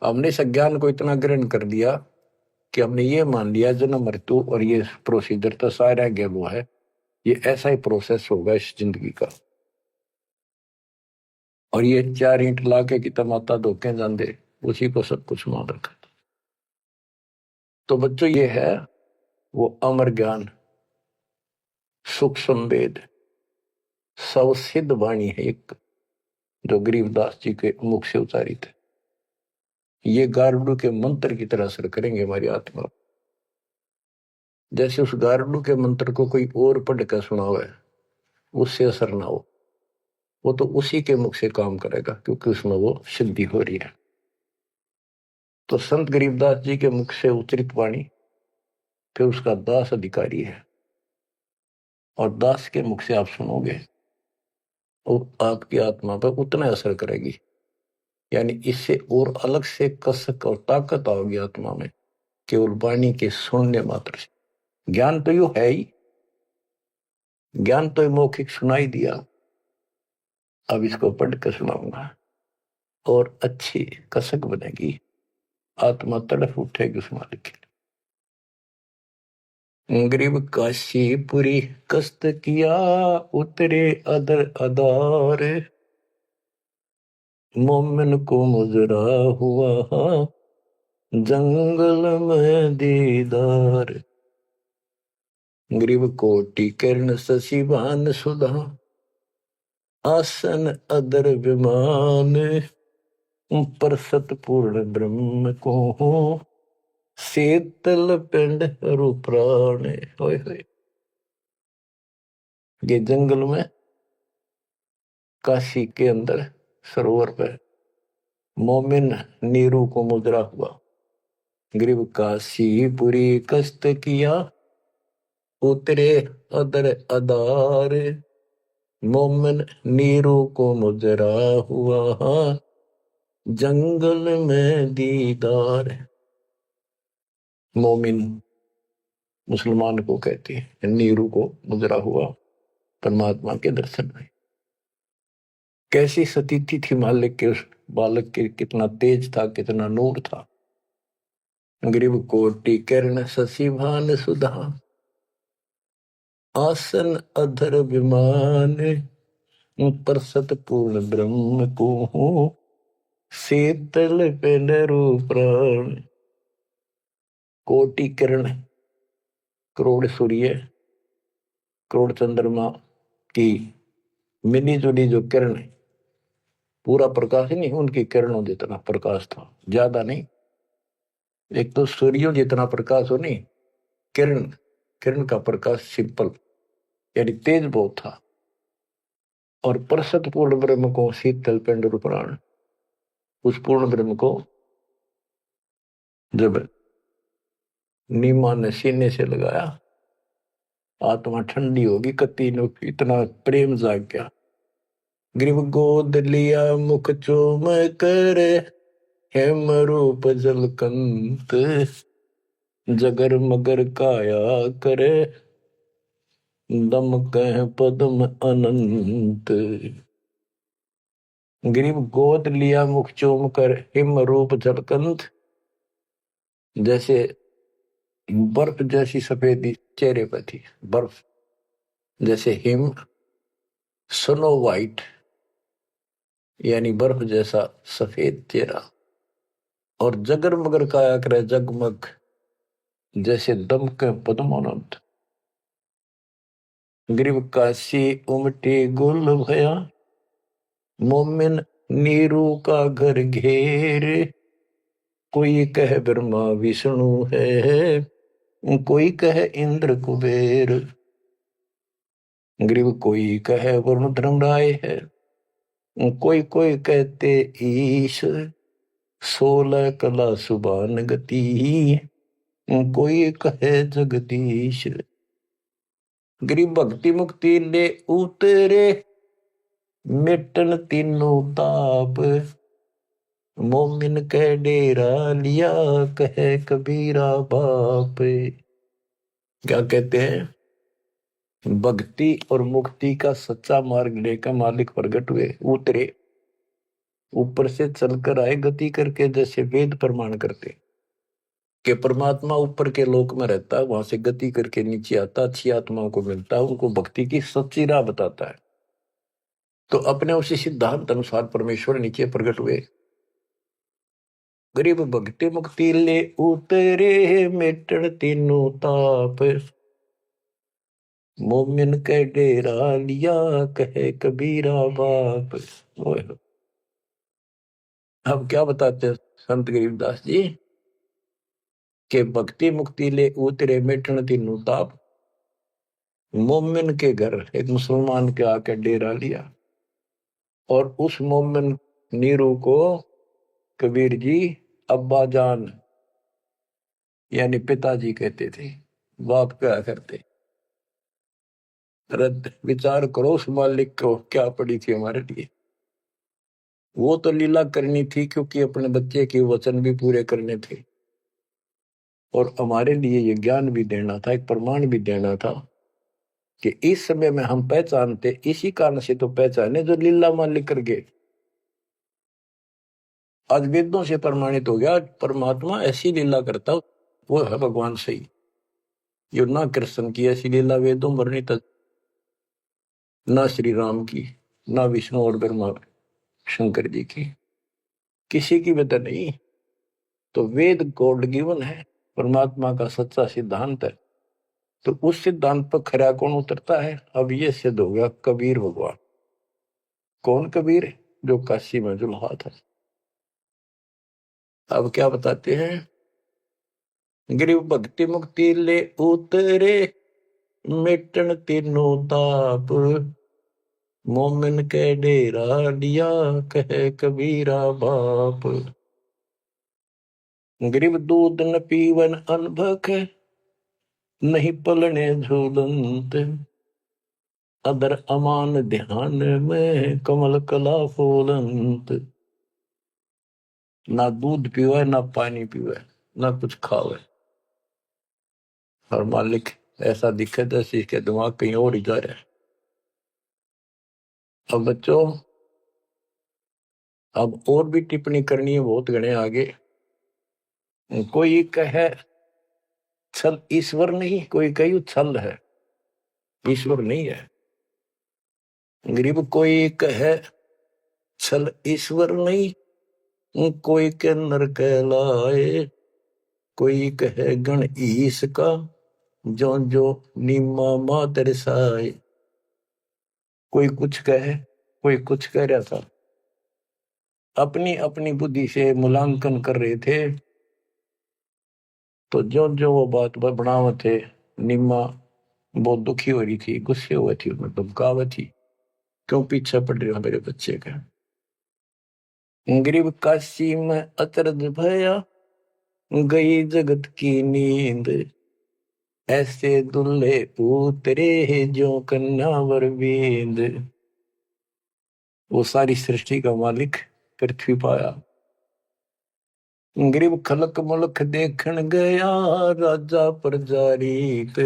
हमने इस अज्ञान को इतना ग्रहण कर दिया कि हमने ये मान लिया जन्म मृत्यु और ये प्रोसीजर तो सारा गेम है, ये ऐसा ही प्रोसेस होगा इस जिंदगी का। और ये 4 ईंट लाके कि तमाता धोखे जाते, उसी को सब कुछ मान रखा। तो बच्चों, ये है वो अमर ज्ञान, सूक्ष्म वेद, सवसिद्ध वाणी है एक, जो गरीबदास जी के मुख से उतारी थे। ये गारुड़ के मंत्र की तरह असर करेंगे हमारी आत्मा। जैसे उस गारुड़ के मंत्र को कोई और पढ़ कर सुनावे, उससे असर ना हो, वो तो उसी के मुख से काम करेगा, क्योंकि उसमें वो सिद्धि हो रही है। तो संत गरीबदास जी के मुख से उच्चरित वाणी फिर उसका दास अधिकारी है, और दास के मुख से आप सुनोगे और आपकी आत्मा पर उतना असर करेगी। यानी इससे और अलग से कसक और ताकत आओगी आत्मा में, केवल वाणी के सुनने मात्र से। ज्ञान तो यू है ही, ज्ञान तो मौखिक सुनाई दिया, अब इसको पढ़कर सुनाऊंगा और अच्छी कसक बनेगी, आत्मा तड़फ उठेगी उस मालिक के। गरीब काशीपुरी कष्ट किया, उतरे अदर अदार, मोमिन को मुजरा हुआ जंगल में दीदार। ग्रीव कोटि किरण शशिभान सुधा, आसन अदर विमान, परसत पूर्ण ब्रह्म को शीतल पिंड हरु प्राण। होय होय। ये जंगल में काशी के अंदर सरोवर पर मोमिन नीरू को मुद्रा हुआ। ग्रीव काशीपुरी कष्ट किया, उतरे अदर अदार, मोमिन नीरू को मुजरा हुआ जंगल में दीदार। मोमिन मुसलमान को कहते हैं, नीरू को मुजरा हुआ परमात्मा के दर्शन में। कैसी सतीथि थी मालिक के उस बालक के, कितना तेज था, कितना नूर था। ग्रीव कोटि किरण शशिभान सुधा, आसन अधर विमान, परसत पूर्ण ब्रह्म को शीतल पेंडरु प्राण। कोटि किरण, करोड़ सूर्य, करोड़ चंद्रमा की मिली जुली जो किरण, पूरा प्रकाश नहीं, उनकी किरणों जितना प्रकाश था, ज्यादा नहीं। एक तो सूर्यों जितना प्रकाश हो नहीं, किरण, किरण का प्रकाश सिंपल, यानी तेज बहुत था। और परसत पूर्ण ब्रह्म को शीतल पिंड प्राण, उस पूर्ण ब्रह्म को जब नीमा ने सीने से लगाया, आत्मा ठंडी होगी, कति नो इतना प्रेम जाग गया। ग्रीव गोद लिया मुख चूम कर, हेम रूप जलकंत, जगर मगर काया करे, दम कह पद्म अनंत। ग्रीव गोद लिया मुख चूम कर, हिम रूप जलकंत, जैसे बर्फ जैसी सफेदी चेहरे पर थी, बर्फ जैसे हिम, स्नो वाइट यानी बर्फ जैसा सफेद चेहरा, और जगर मगर काया करे जगमग, जैसे दमक पद्मानंद। ग्रीव काशी उमटी गुल भया, मोमिन नीरू का घर घेर, कोई कह ब्रह्मा विष्णु है, कोई कह इंद्र कुबेर। ग्रीव कोई कह वरुण धर्मराय है, कोई कोई कहते ईश, 16 कला सुबान गति, कोई कहे जगदीश। ग्रीव भक्ति मुक्ति ले उतरे, मिटन तीनों ताप, मोमिन कह डेरा लिया, कहे कबीरा बाप। क्या कहते हैं? भक्ति और मुक्ति का सच्चा मार्ग लेकर मालिक प्रगट हुए, उतरे, ऊपर से चलकर आए गति करके, जैसे वेद प्रमाण करते कि परमात्मा ऊपर के लोक में रहता है, वहां से गति करके नीचे आता, अच्छी आत्माओं को मिलता है, उनको भक्ति की सच्ची राह बताता है। तो अपने उसी सिद्धांत अनुसार परमेश्वर नीचे प्रकट हुए। गरीब भक्ति मुक्ति ले उतरे, मिटन तीनों ताप, मोमिन के डेरा लिया, कहे कबीरा बाप। अब क्या बताते हैं संत गरीबदास जी के भक्ति मुक्ति ले उतरे, मिटन तीनों ताप, मोमिन के घर एक मुसलमान के आके डेरा लिया, और उस मोमिन नीरू को कबीर जी अब्बा जान यानी पिताजी कहते थे, बाप क्या करते। रद्द विचार करो उस मालिक को क्या पड़ी थी हमारे लिए। वो तो लीला करनी थी क्योंकि अपने बच्चे के वचन भी पूरे करने थे, और हमारे लिए ये ज्ञान भी देना था, एक प्रमाण भी देना था कि इस समय में हम पहचानते, इसी कारण से तो पहचाने जो लीला मालिक कर गए। आज वेदों से प्रमाणित हो गया परमात्मा ऐसी लीला करता वो है भगवान सही। यो ना कृष्ण की ऐसी लीला वेदों वर्णित, ना श्री राम की, ना विष्णु और ब्रह्मा शंकर जी की, किसी की वजह नहीं। तो वेद गॉड गिवन है, परमात्मा का सच्चा सिद्धांत है। तो उस सिद्धांत पर खरा कौन उतरता है? अब ये सिद्ध हो गया कबीर भगवान। कौन कबीर? जो काशी में जुल्हा था। अब क्या बताते हैं? गिरिव भक्ति मुक्ति ले उतरे, मिटन तीनों ताप, मोमिन के डेरा लिया, कहे कबीरा बाप। गिरिव दूध न पीवन अनभक, नहीं पलने झूलंत, अदर अमान ध्यान में, कमल कला फूलंत। ना दूध पीवे, ना पानी पीवे, ना कुछ खावे, और मालिक ऐसा दिखे जैसे इसके दिमाग कहीं और ही जा रहा है। अब बच्चों, अब और भी टिप्पणी करनी है बहुत घने आगे। कोई कहे छल ईश्वर नहीं, कोई कही छल है, ईश्वर नहीं है। गरीब कोई कहे छल ईश्वर नहीं, कोई के नर कहलाए, कोई कहे गण ईश का, जो जो नीमा मातर साए। कोई कुछ कहे, कोई कुछ कह रहा था, अपनी अपनी बुद्धि से मूल्यांकन कर रहे थे। तो जो जो वो बात बनावत थे, निम्मा बहुत दुखी हो रही थी, गुस्से हुई थी, उन्हें धमकावा थी, क्यों पीछे पड़ रहे हो मेरे बच्चे का। गरीब काशी में अचरज भया, गई जगत की नींद, ऐसे दुल्हे उतरे जो कन्नावर बींद। वो सारी सृष्टि का मालिक पृथ्वी पाया। गरीब खलक मुलक देखन गया, राजा प्रजारीत,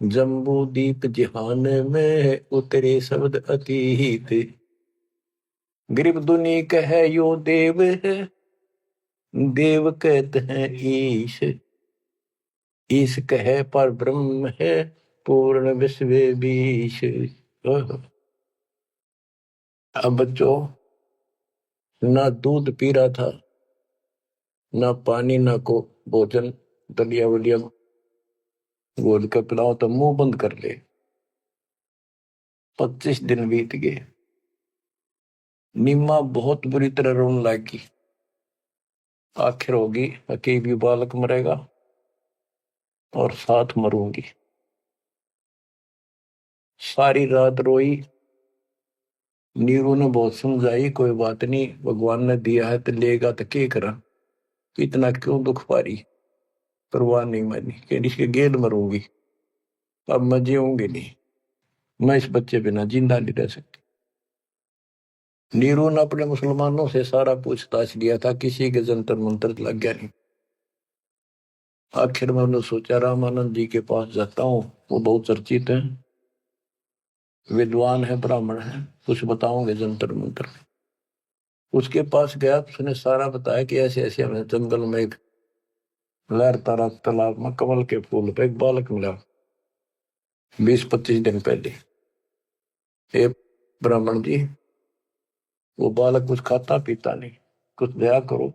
जम्बू दीप जिहान में उतरे शब्द अतीत। गरीब दुनी कहे यो देव है, देव कहते हैं ईश, ईश कहे पर ब्रह्म है, पूर्ण विश्व बीश। अब बच्चों, ना दूध पी रहा था, ना पानी, ना को भोजन, दलिया वलिया घोल कर पिलाओ तो मुंह बंद कर ले। 25 दिन बीत गए। नीमा बहुत बुरी तरह रोने लगी। आखिर होगी अकेली बालक मरेगा और साथ मरूंगी। सारी रात रोई। नीरू ने बहुत समझाई, कोई बात नहीं, भगवान ने दिया है तो लेगा, तो क्या करा, इतना क्यों दुख पा रही। परवाह नहीं मानी, कह इसके गेल मरूंगी, अब मैं जीऊंगी नहीं, मैं इस बच्चे बिना जिंदा नहीं रह सकती। नीरू ने अपने मुसलमानों से सारा पूछताछ लिया था, किसी के जंतर मंतर लग गया नहीं। आखिर में उन्होंने सोचा रामानंद जी के पास जाता हूँ, वो बहुत चर्चित है, विद्वान है, ब्राह्मण है, कुछ बताओगे जंतर मंतर। उसके पास गया तो उसने सारा बताया कि ऐसे ऐसे हमें जंगल में एक लहर तारा तालाब में कमल के फूल पे एक बालक मिला 20-25 दिन पहले। हे ब्राह्मण जी, वो बालक कुछ खाता पीता नहीं, कुछ दया करो,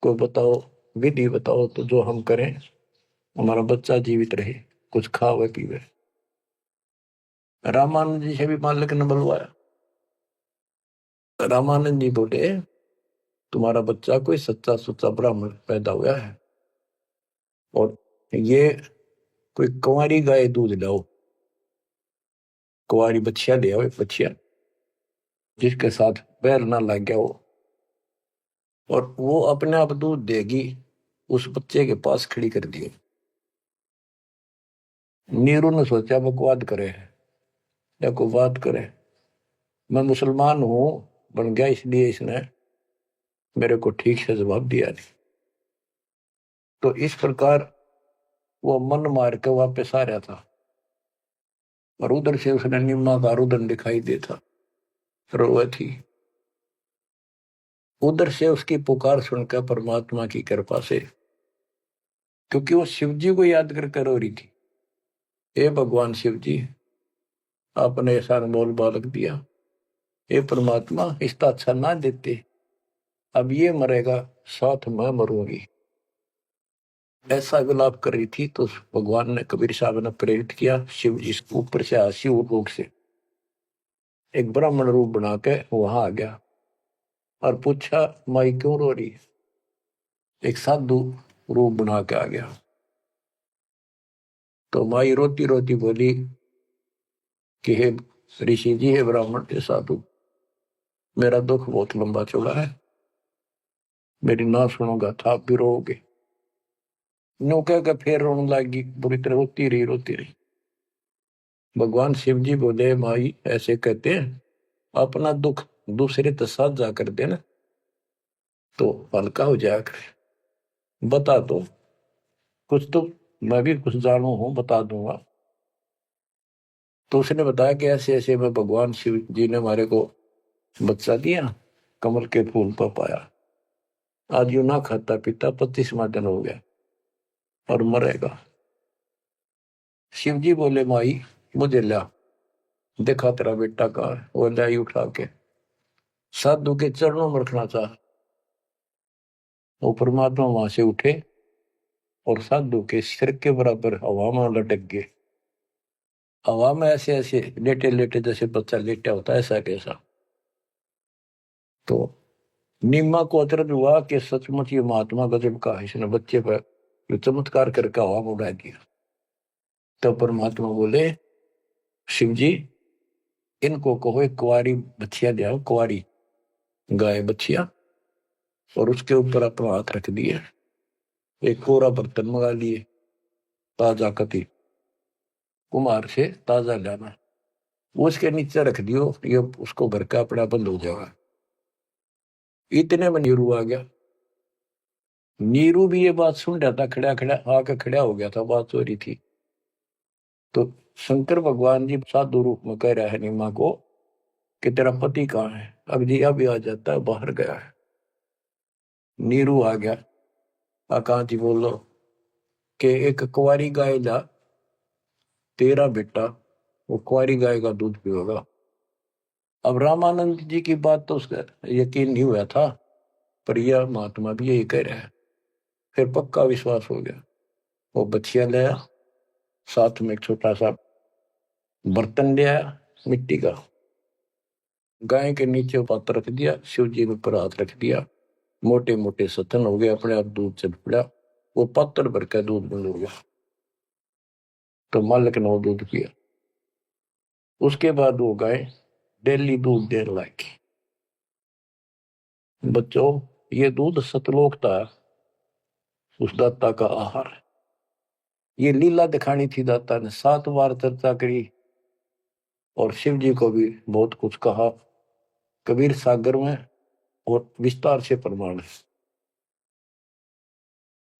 कोई बताओ, विधि बताओ तो जो हम करें, हमारा बच्चा जीवित रहे, कुछ खावे पीवे। रामानंद जी से भी मालिक ने बुलवाया। रामानंद जी बोले, तुम्हारा बच्चा कोई सच्चा सुच्चा ब्राह्मण पैदा हुआ है, और ये कोई कुंवारी गाय दूध लाओ, कुंवारी बच्चिया ले आओ, बच्चिया जिसके साथ बैर ना लग गया हो, और वो अपने आप दूध देगी। उस बच्चे के पास खड़ी कर दिए। नीरू ने सोचा बकवाद करे या को बात करे, मैं मुसलमान हूं बन गया, इसलिए इसने मेरे को ठीक से जवाब दिया नहीं। तो इस प्रकार वो मन मार के वापस आ रहा था, और उधर से उसने निम्मा का रुदन दिखाई देता, रोए थी। उधर से उसकी पुकार सुनकर परमात्मा की कृपा से, क्योंकि वो शिव जी को याद कर रो रही थी, हे भगवान शिव जी, आपने ऐसा अनमोल बालक दिया, हे परमात्मा इसका अच्छा ना देते, अब ये मरेगा, साथ मैं मरूंगी। ऐसा विलाप कर रही थी तो भगवान ने, कबीर साहब ने प्रेरित किया, शिव जी ऊपर से शिव लोक से एक ब्राह्मण रूप बना के वहां आ गया और पूछा, माई क्यों रो रही है। एक साधु रूप बना के आ गया। तो माई रोती रोती बोली कि हे ऋषि जी, हे ब्राह्मण, हे साधु, मेरा दुख बहुत लंबा चौड़ा है, मेरी ना सुनोगा था आप भी रोगे। नो कह के फिर रोने लगी, बुरी तरह रोती रही, रोती रही। भगवान शिव जी बोले, माई ऐसे कहते हैं, अपना दुख दूसरे के साथ जाकर देना तो हल्का हो जाया करे, बता दो कुछ तो, मैं भी कुछ जानू हूं, बता दूंगा। तो उसने बताया कि ऐसे ऐसे में भगवान शिव जी ने हमारे को बच्चा दिया, कमल के फूल पर पाया, आज यू ना खाता पीता 25वां दिन हो गया और मरेगा। शिव जी बोले, माई मुझे ला, देखा तेरा बेटा कहाँ है। वो लाई उठा के साधु के चरणों में रखना चाह, वो परमात्मा वहां से उठे और साधु के सिर के बराबर हवा में लटक गए। हवा में ऐसे ऐसे लेटे लेटे जैसे बच्चा लेटा होता है, ऐसा कैसा। तो नीमा को अचरज हुआ कि सचमुच ये महात्मा गजब का है, इसने बच्चे पर जो चमत्कार करके हवा में उड़ा दिया। तो परमात्मा बोले शिव जी इनको कहो एक कुंवारी बच्चिया दे आओ, कुंवारी गाय बच्चिया, और उसके ऊपर अपना हाथ रख दिए, एक कोरा बर्तन मंगा लिए, ताजा कति कुमार से ताजा लाना, वो उसके नीचे रख दियो, ये उसको भर का अपना बंद हो जाएगा। इतने में नीरू आ गया। नीरू भी ये बात सुन रहा था, खड़ा खड़ा आके खड़ा हो गया था, बात हो रही थी। तो शंकर भगवान जी साधु रूप में कह रहा है नीमा को कि तेरा पति कहाँ है? अब जी अभी आ जाता है, बाहर गया है। नीरू आ गया, कहाँ जी बोलो कि एक कुंवारी गाय ला, तेरा बेटा वो कुंवारी गाय का दूध पिएगा। अब रामानंद जी की बात तो उसका यकीन नहीं हुआ था, पर यह महात्मा भी यही कह रहा है। फिर पक्का विश्वास हो गया। वो बच्चियां लाया, साथ में एक छोटा सा बर्तन ले आया मिट्टी का, गाय के नीचे पात्र रख दिया, शिव जी के ऊपर हाथ रख दिया, मोटे मोटे सतन हो गए, अपने आप दूध चल पड़ा, वो पात्र भर का दूध बंद हो गया। तो मालिक ने वो दूध पिया। उसके बाद वो गाय डेली दूध देने लगी। बच्चों, ये दूध सतलोक था, उस दाता का आहार। ये लीला दिखानी थी दाता ने, 7 बार चर्चा करी और शिव जी को भी बहुत कुछ कहा, कबीर सागर में, और विस्तार से प्रमाण है।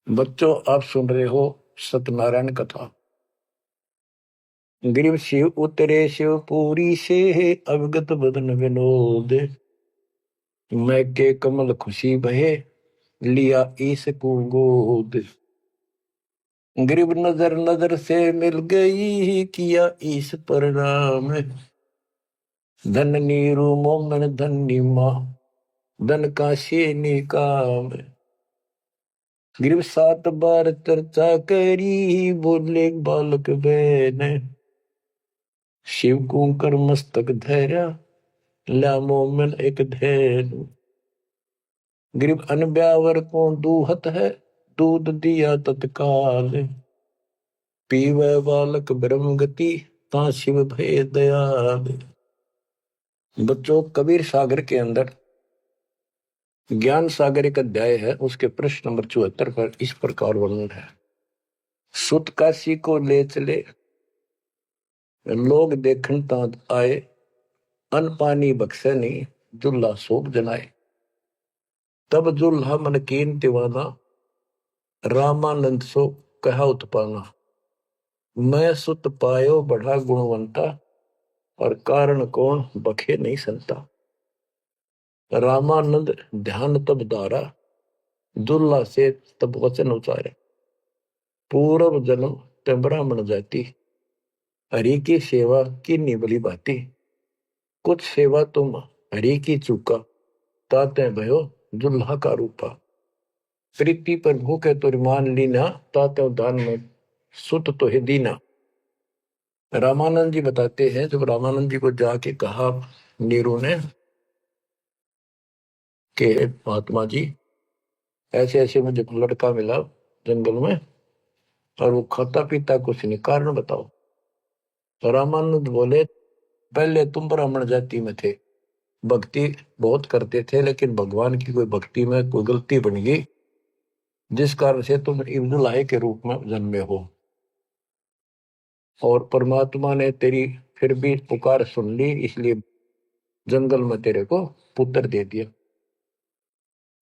बच्चों, आप सुन रहे हो सत्यनारायण कथा। ग्रीव शिव उतरे शिवपुरी से, अवगत बदन विनोद, मैं के कमल खुशी बहे, लिया ईस को गोद। ग्रीव नजर नजर से मिल गई, किया ईस प्रणाम, धन नीरू मोमन धन नीमा, धन का शेनी काम। ग्रीव 7 बार चर्चा करी, बोले बालक बहन, शिव को कर मस्तक धैर्या, ला मोमन एक धैर्य। ग्रीव अनब्यावर को दूहत है, दूध दिया तत्काल, पीवे बालक ब्रह्म गति, ता शिव भय दयाल। बच्चों, कबीर सागर के अंदर ज्ञान सागर एक अध्याय है, उसके प्रश्न नंबर 74 पर इस प्रकार वर्णन है। सुत काशी को ले चले, लोग देखन तांत आए, अन पानी बख्शे नहीं, जुल्हा शोक जनाए। तब जुल्हा मन कीन दीवाना, रामानंद सो कहा उत्पाना। मैं सुत पायो बढ़ा गुणवंता, और कारण कौन बखे नहीं संता। रामानंद ध्यान तब दारा, दुल्ला से तब वचन उचारे। पूर्व जन्म ते ब्राह्मण जाति, हरि की सेवा की निबली बाती। कुछ सेवा तुम हरि की चूका, ताते भयो दुल्हा का रूपा। प्रीति पर भूखे तो मान लीना, ताते दान में सुत तो है दीना। रामानंद जी बताते हैं, जब रामानंद जी को जाके कहा नीरू ने कि महात्मा जी ऐसे ऐसे मुझे लड़का मिला जंगल में, और वो खाता पीता कुछ नहीं, कारण बताओ। तो रामानंद बोले, पहले तुम ब्राह्मण जाति में थे, भक्ति बहुत करते थे, लेकिन भगवान की कोई भक्ति में कोई गलती बन गई, जिस कारण से तुम इब्दुल्लाह के रूप में जन्मे हो, और परमात्मा ने तेरी फिर भी पुकार सुन ली, इसलिए जंगल में तेरे को पुत्र दे दिया।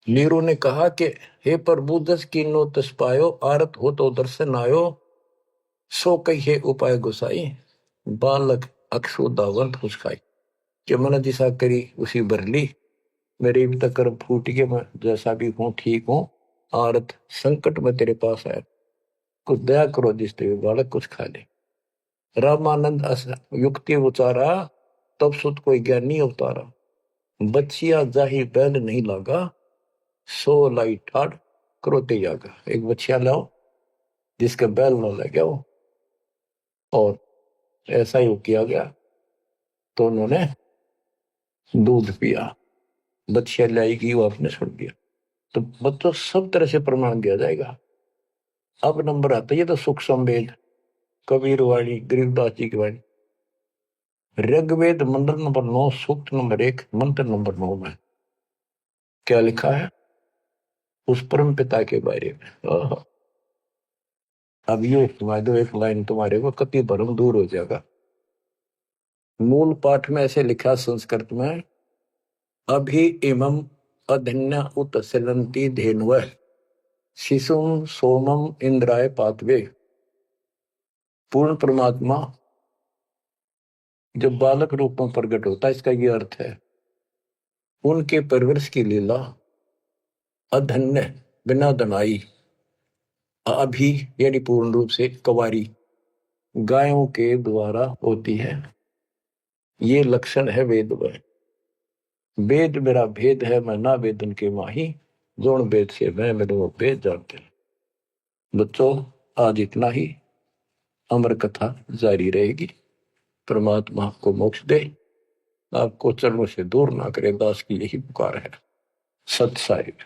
नीरू ने कहा कि हे प्रभु, 10 कीनो तस पायो, आरत हो तो दर्शन आयो, सो कही उपाय गुसाई, बालक अक्षुदावंत हुसकाई। कि मैंने दिशा करी उसी भर ली, मेरे अब तक कर्म फूट के, मैं जैसा भी हूँ ठीक हूँ, आरत संकट में तेरे पास आया, कुछ दया करो, जिसते बालक कुछ खा ले। रामानंद युक्ति उचारा, तब सुत कोई ज्ञानी अवतारा। बच्चिया जाही बैल नहीं लागा, सो लाई ठाड़ क्रोते जागा। एक बच्चिया लाओ जिसके बैल न लगे हो, और ऐसा ही किया गया। तो उन्होंने दूध पिया, बच्चिया लाई की, वो आपने छोड़ दिया। तो बच्चों, सब तरह से प्रमाण दिया जाएगा। अब नंबर आता है, ये तो सुख संवेद कबीर वाणी, गरीबदास जी की वाणी। ऋग्वेद मंत्र नंबर 9, सूक्त नंबर 1, मंत्र नंबर 9 में क्या लिखा है उस परम पिता के बारे में। अब ये दो एक लाइन तुम्हारे को कति भरम दूर हो जाएगा। मूल पाठ में ऐसे लिखा संस्कृत में, अभि इमं अधन्य उत्सलंती धेनुवः शिशुम सोमम इंद्राय पातवे। पूर्ण परमात्मा जब बालक रूप में प्रकट होता है, इसका ये अर्थ है उनके परवरिश की लीला अधन्य बिना दनाई, अभी यानी पूर्ण रूप से कवारी गायों के द्वारा होती है। ये लक्षण है वेद में। वेद मेरा भेद है, मैं ना वेदन के माही, जोन वेद से मैं मेरे वो भेद जानते हैं। बच्चों आज इतना ही, अमर कथा जारी रहेगी। परमात्मा आपको मोक्ष दे, आपको चरणों से दूर ना करे, दास की यही पुकार है। सत साहिब।